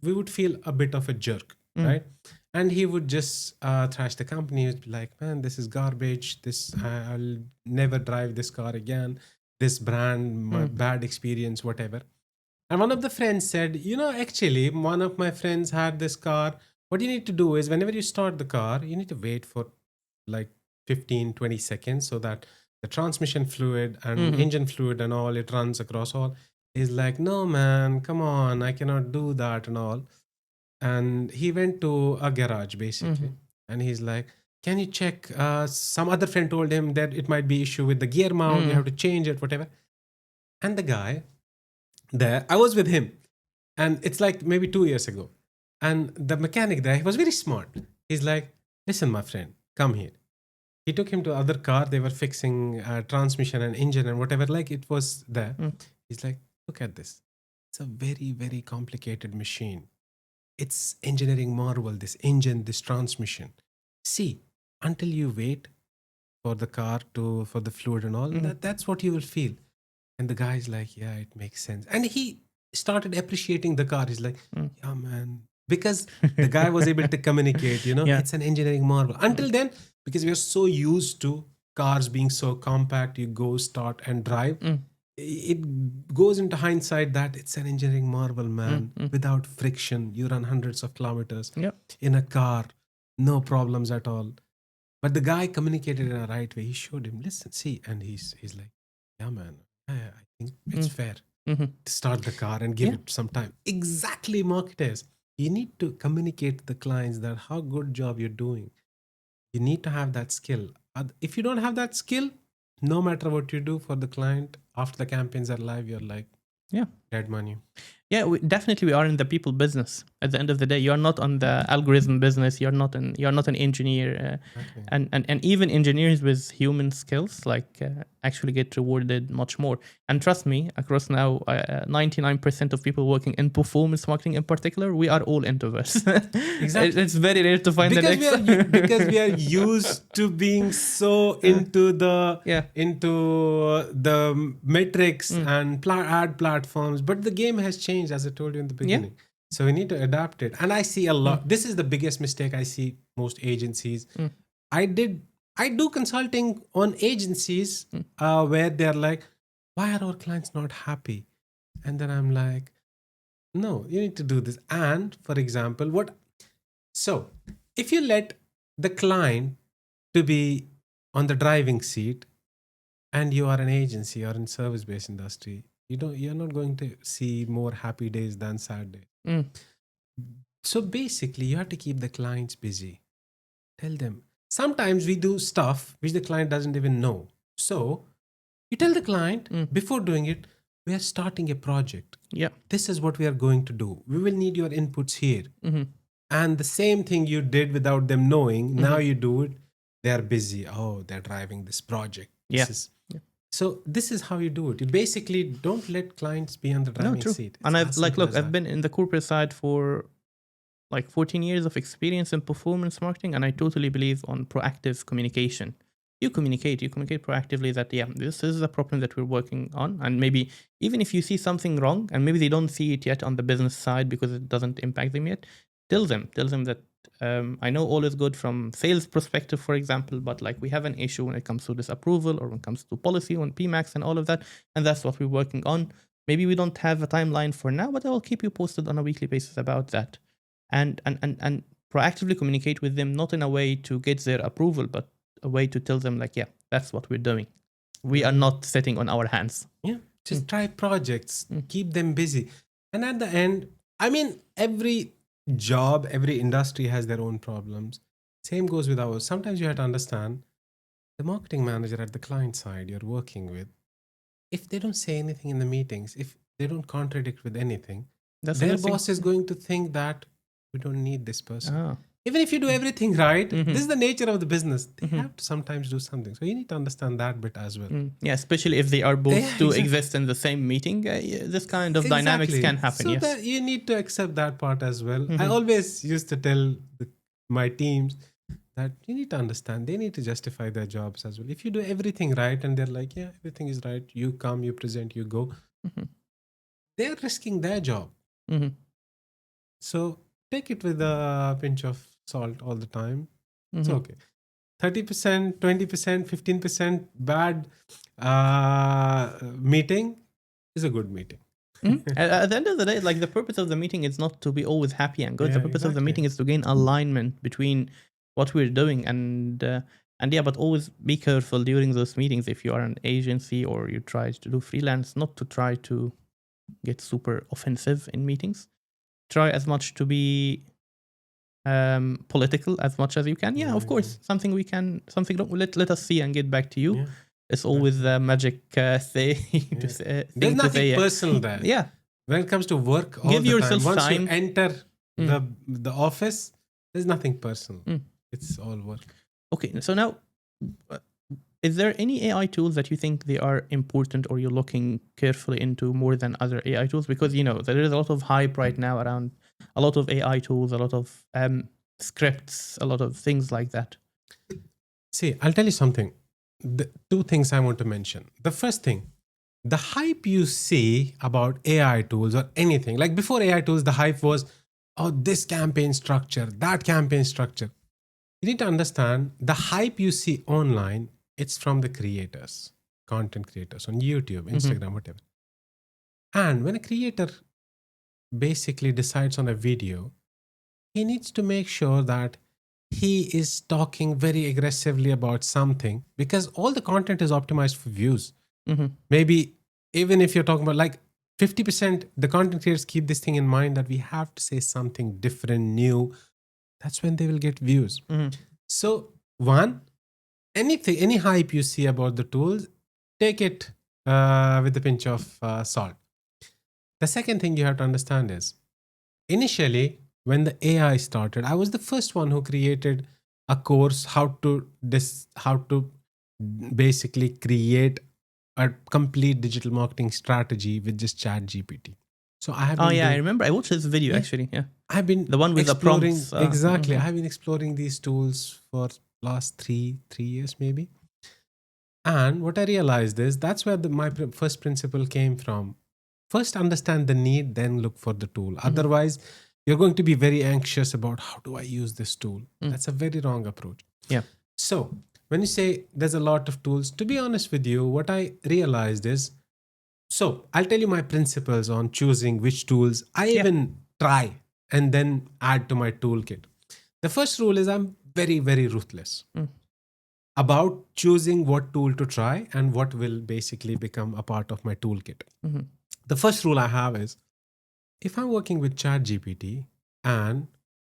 we would feel a bit of a jerk, right? And he would just thrash the company. He would be like, man, this is garbage. I'll never drive this car again. This brand, my bad experience, whatever. And one of the friends said, actually, one of my friends had this car. What you need to do is whenever you start the car, you need to wait for like 15, 20 seconds so that the transmission fluid and engine fluid and all, it runs across all. He's like, no, man, come on, I cannot do that and all. And he went to a garage basically. And he's like, can you check? Some other friend told him that it might be issue with the gear mount. You have to change it, whatever. And the guy there, I was with him, and it's like maybe 2 years ago. And the mechanic there, he was very smart. He's like, listen, my friend, come here. He took him to other car. They were fixing transmission and engine and whatever, like it was there. He's like, look at this. It's a very, very complicated machine. It's engineering marvel, this engine, this transmission. See, until you wait for the car for the fluid and all, that's what you will feel. And the guy's like, yeah, it makes sense. And he started appreciating the car. He's like, yeah, man. Because the guy was able to communicate, it's an engineering marvel. Until then, because we are so used to cars being so compact, you go, start, and drive. It goes into hindsight that it's an engineering marvel, man. Without friction, you run hundreds of kilometers in a car, no problems at all. But the guy communicated in a right way. He showed him, listen, see, and he's like, yeah, man. I think it's fair to start the car and give it some time. Exactly, marketers. You need to communicate to the clients that how good job you're doing. You need to have that skill. If you don't have that skill, no matter what you do for the client, after the campaigns are live, you're like, dead money. Yeah, definitely we are in the people business. At the end of the day, you're not on the algorithm business. You're not an engineer, Exactly. and even engineers with human skills actually get rewarded much more. And trust me, across now 99% of people working in performance marketing in particular, we are all introverts. Exactly. It's very rare to find Because the next. because we are used to being so into the Yeah. metrics and ad platforms, but the game has changed, as I told you in the beginning. So we need to adapt it. And I see a lot. This is the biggest mistake I see most agencies. I do consulting on agencies where they're like, why are our clients not happy? And then I'm like, no, you need to do this. And for example, so if you let the client to be on the driving seat and you are an agency or in service-based industry, you're not going to see more happy days than sad days. So basically, you have to keep the clients busy. Tell them. Sometimes we do stuff which the client doesn't even know. So you tell the client before doing it, we are starting a project. Yeah. This is what we are going to do. We will need your inputs here. And the same thing you did without them knowing, now you do it. They're busy. Oh, they're driving this project. So this is how you do it. You basically don't let clients be on the driving seat. And I've been in the corporate side for like 14 years of experience in performance marketing, and I totally believe on proactive communication. You communicate proactively that, this is a problem that we're working on. And maybe even if you see something wrong and maybe they don't see it yet on the business side because it doesn't impact them yet, tell them that I know all is good from sales perspective, for example, but like we have an issue when it comes to this approval or when it comes to policy on PMAX and all of that. And that's what we're working on. Maybe we don't have a timeline for now, but I will keep you posted on a weekly basis about that. And proactively communicate with them, not in a way to get their approval, but a way to tell them like, that's what we're doing. We are not sitting on our hands. Yeah, just try projects, keep them busy. And at the end, I mean, every job, every industry has their own problems. Same goes with ours. Sometimes you have to understand the marketing manager at the client side you're working with. If they don't say anything in the meetings, if they don't contradict with anything, their boss is going to think that we don't need this person. Even if you do everything right, this is the nature of the business. They have to sometimes do something. So you need to understand that bit as well. Yeah, especially if they are both exist in the same meeting. This kind of dynamics can happen. So that you need to accept that part as well. I always used to tell my teams that you need to understand they need to justify their jobs as well. If you do everything right and they're like, yeah, everything is right, you come, you present, you go, they're risking their job. So take it with a pinch of salt all the time. It's okay. 30%, 20%, 15% bad meeting is a good meeting. At the end of the day, like the purpose of the meeting is not to be always happy and good. The purpose of the meeting is to gain alignment between what we're doing and but always be careful during those meetings if you are an agency or you try to do freelance, not to try to get super offensive in meetings. Try as much to be political as much as you can. Of course, something let us see and get back to you. It's always the magic thing to say. There's nothing personal there. When it comes to work, give yourself time. Once time. you enter the office, there's nothing personal. It's all work. Okay, so now, is there any AI tools that you think they are important or you're looking carefully into more than other AI tools? Because, there is a lot of hype right now around a lot of AI tools, a lot of scripts, a lot of things like that. See, I'll tell you something. The two things I want to mention. The first thing, the hype you see about AI tools or anything, like before AI tools, the hype was, oh, this campaign structure, that campaign structure. You need to understand the hype you see online, it's from the creators, content creators on YouTube, Instagram, whatever. And when a creator basically decides on a video, he needs to make sure that he is talking very aggressively about something because all the content is optimized for views. Maybe even if you're talking about like 50%, the content creators keep this thing in mind that we have to say something different, new. That's when they will get views. So any hype you see about the tools, take it with a pinch of salt. The second thing you have to understand is initially, when the AI started, I was the first one who created a course how to basically create a complete digital marketing strategy with just Chat GPT. So I have Oh been yeah, I doing, remember. I watched this video yeah, actually. Yeah, I've been the one with the exploring prompts. exactly. Mhm. I've been exploring these tools for last three years maybe. And what I realized is that's where my first principle came from. First, understand the need, then look for the tool. Mhm. Otherwise, you're going to be very anxious about how do I use this tool. Mm. That's a very wrong approach. Yeah. So, when you say there's a lot of tools, to be honest with you, what I realized is so I'll tell you my principles on choosing which tools I Yeah. even try and then add to my toolkit. The first rule is I'm very, very ruthless Mm. about choosing what tool to try and what will basically become a part of my toolkit. Mhm. The first rule I have is if I'm working with ChatGPT and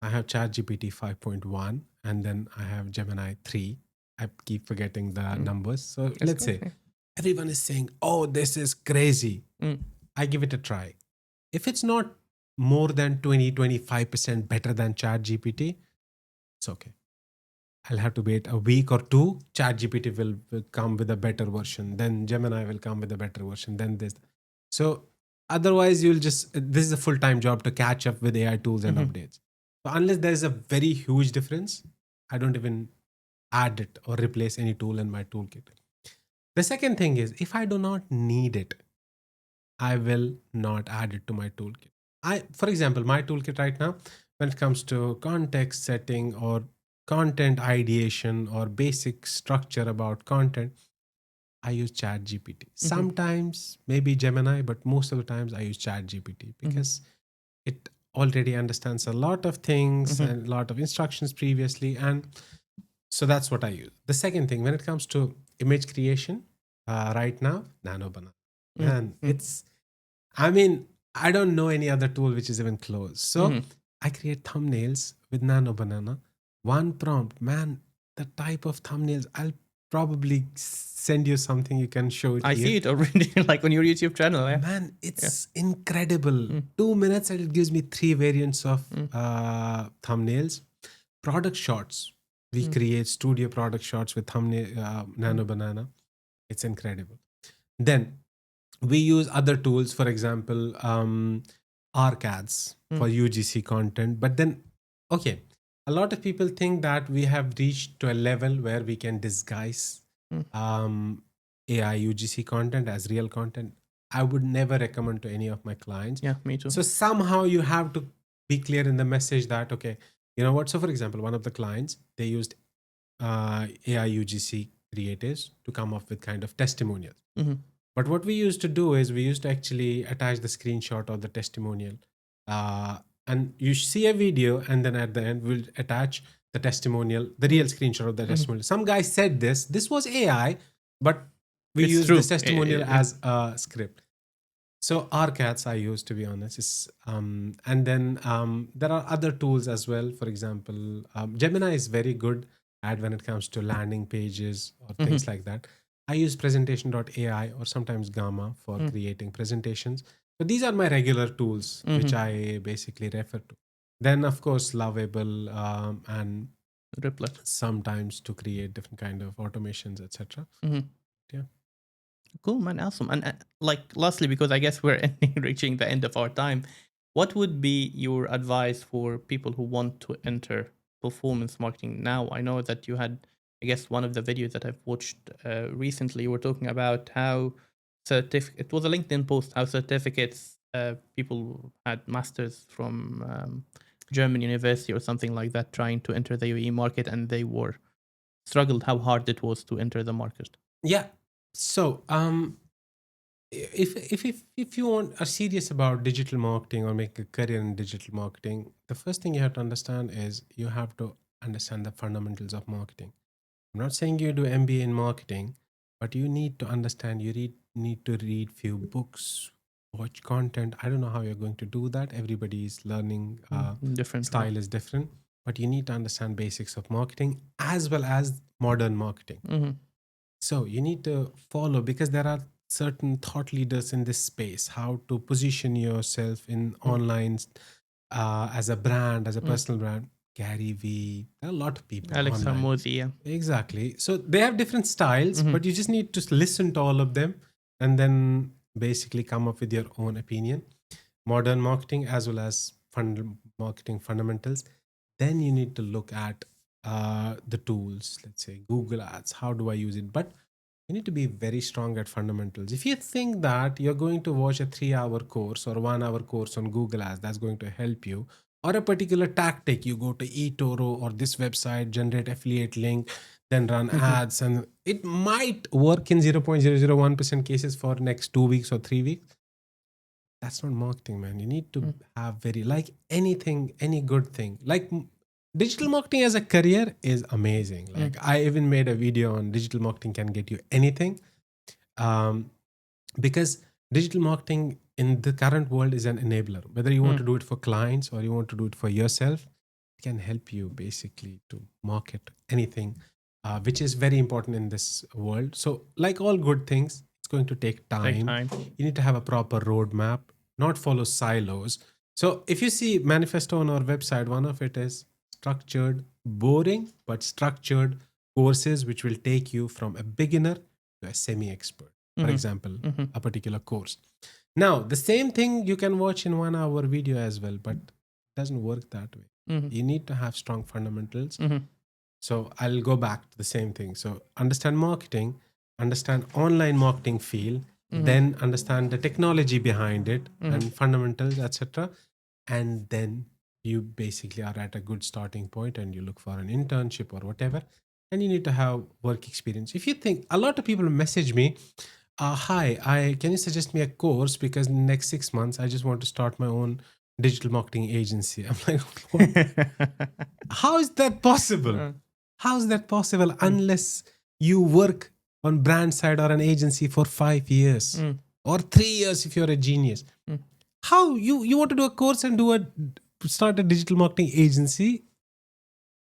I have ChatGPT 5.1 and then I have Gemini 3, I keep forgetting the Mm. numbers. So That's let's good. say Yeah. everyone is saying, oh, this is crazy. Mm. I give it a try. If it's not more than 20-25% better than ChatGPT, it's okay. I'll have to wait a week or two. ChatGPT will come with a better version. Then Gemini will come with a better version. Then this. So otherwise, you'll just this is a full time job to catch up with AI tools and Mhm. updates. So unless there is a very huge difference, I don't even add it or replace any tool in my toolkit. The second thing is if I do not need it, I will not add it to my toolkit. For example, my toolkit right now, when it comes to context setting or content ideation or basic structure about content, I use Chat GPT. Mhm. Sometimes maybe Gemini, but most of the times I use Chat GPT Mhm. because it already understands a lot of things Mhm. and a lot of instructions previously. And so that's what I use. The second thing, when it comes to image creation, right now, Nano Banana. Mm. Man, Mm. I mean, I don't know any other tool which is even close. So Mhm. I create thumbnails with Nano Banana. One prompt, man, the type of thumbnails, I'll probably send you something you can show it I here. see it already, like on your YouTube channel. Yeah. Man, Yeah. it's incredible. Mm. 2 minutes and it gives me three variants of Mm. thumbnails. Product shots. We Mm. create studio product shots with thumbnail Nano Banana. It's incredible. Then we use other tools, for example, RCADs Mm. for UGC content. But then, okay, a lot of people think that we have reached to a level where we can disguise Mm. um, AI UGC content as real content. I would never recommend to any of my clients. Yeah, me too. So somehow you have to be clear in the message that, okay, you know what? So for example, one of the clients, they used AI UGC creatives to come up with kind of testimonials. Mhm. But what we used to do is we used to actually attach the screenshot of the testimonial. And you see a video, and then at the end, we'll attach the testimonial, the real Mhm. screenshot of the Mhm. testimonial. Some guy said this. This was AI, but we It's used this true. testimonial Yeah. as a script. So RCATs I use, to be honest, and then there are other tools as well. For example, Gemini is very good at when it comes to landing pages or Mhm. things like that. I use presentation.ai or sometimes Gamma for Mm. creating presentations. So these are my regular tools which Mhm. I basically refer to. Then of course Lovable and Replit. sometimes to create different kind of automations, etc. Mhm. Yeah. Cool, man. Awesome. And like, lastly, because I guess we're reaching the end of our time, what would be your advice for people who want to enter performance marketing now? I know that you had, I guess, one of the videos that I've watched recently. You were talking about how it was a LinkedIn post, how certificates, people had masters from German university or something like that, trying to enter the UAE market, and they were struggled how hard it was to enter the market. Yeah. So if you want are serious about digital marketing or make a career in digital marketing, the first thing you have to understand is you have to understand the fundamentals of marketing. I'm not saying you do MBA in marketing, but you need to understand. Need to read few books, watch content. I don't know how you're going to do that. Everybody's learning Different. Yeah. style is different, but you need to understand basics of marketing as well as modern marketing. Mhm. So you need to follow because there are certain thought leaders in this space, how to position yourself in online as a brand, as a personal brand. Gary Vee, there are a lot of people Alex online. Hormozy, yeah. Exactly. So they have different styles, but you just need to listen to all of them and then basically come up with your own opinion. Modern marketing as well as marketing fundamentals. Then you need to look at the tools, let's say Google Ads. How do I use it? But you need to be very strong at fundamentals. If you think that you're going to watch a 3-hour course or 1-hour course on Google Ads, that's going to help you, or a particular tactic, you go to eToro or this website, generate affiliate link, then run ads, and it might work in 0.001% cases for next 2 weeks or 3 weeks. That's not marketing, man. You need to have very, like anything, any good thing. Like digital marketing as a career is amazing. Like I even made a video on digital marketing can get you anything. Because digital marketing in the current world is an enabler. Whether you want to do it for clients or you want to do it for yourself, it can help you basically to market anything, which is very important in this world. So like all good things, it's going to take time. You need to have a proper roadmap, not follow silos. So if you see manifesto on our website, one of it is structured, boring, but structured courses, which will take you from a beginner to a semi-expert. For example, a particular course. Now, the same thing you can watch in 1-hour video as well, but it doesn't work that way. You need to have strong fundamentals. So I'll go back to the same thing. So understand marketing, understand online marketing feel, then understand the technology behind it and fundamentals, etc. And then you basically are at a good starting point and you look for an internship or whatever. And you need to have work experience. If you think, a lot of people message me, hi, can you suggest me a course because in the next 6 months I just want to start my own digital marketing agency. I'm like, what? How is that possible? How is that possible unless you work on brand side or an agency for 5 years or 3 years if you're a genius? How you want to do a course and start a digital marketing agency?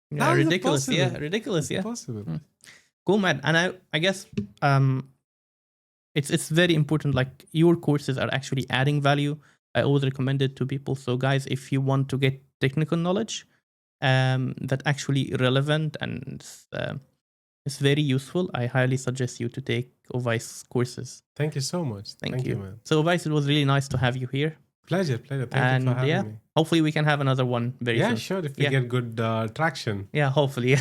Yeah, ridiculous. Yeah, ridiculous. Yeah, possible. Cool, man. And I guess it's very important. Like your courses are actually adding value. I always recommend it to people. So guys, if you want to get technical knowledge that actually relevant and it's very useful, I highly suggest you to take Ovais courses. Thank you so much. Thank you, man. So Ovais, it was really nice to have you here. Pleasure. Thank you for having me. Hopefully we can have another one very soon. Yeah, sure. If we get good traction. Yeah, hopefully.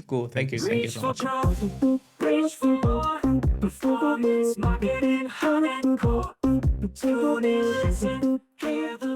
Cool. Thank you. Thank you so much. Reach for more. Performance marketing hardcore. Tune in, listen, hear the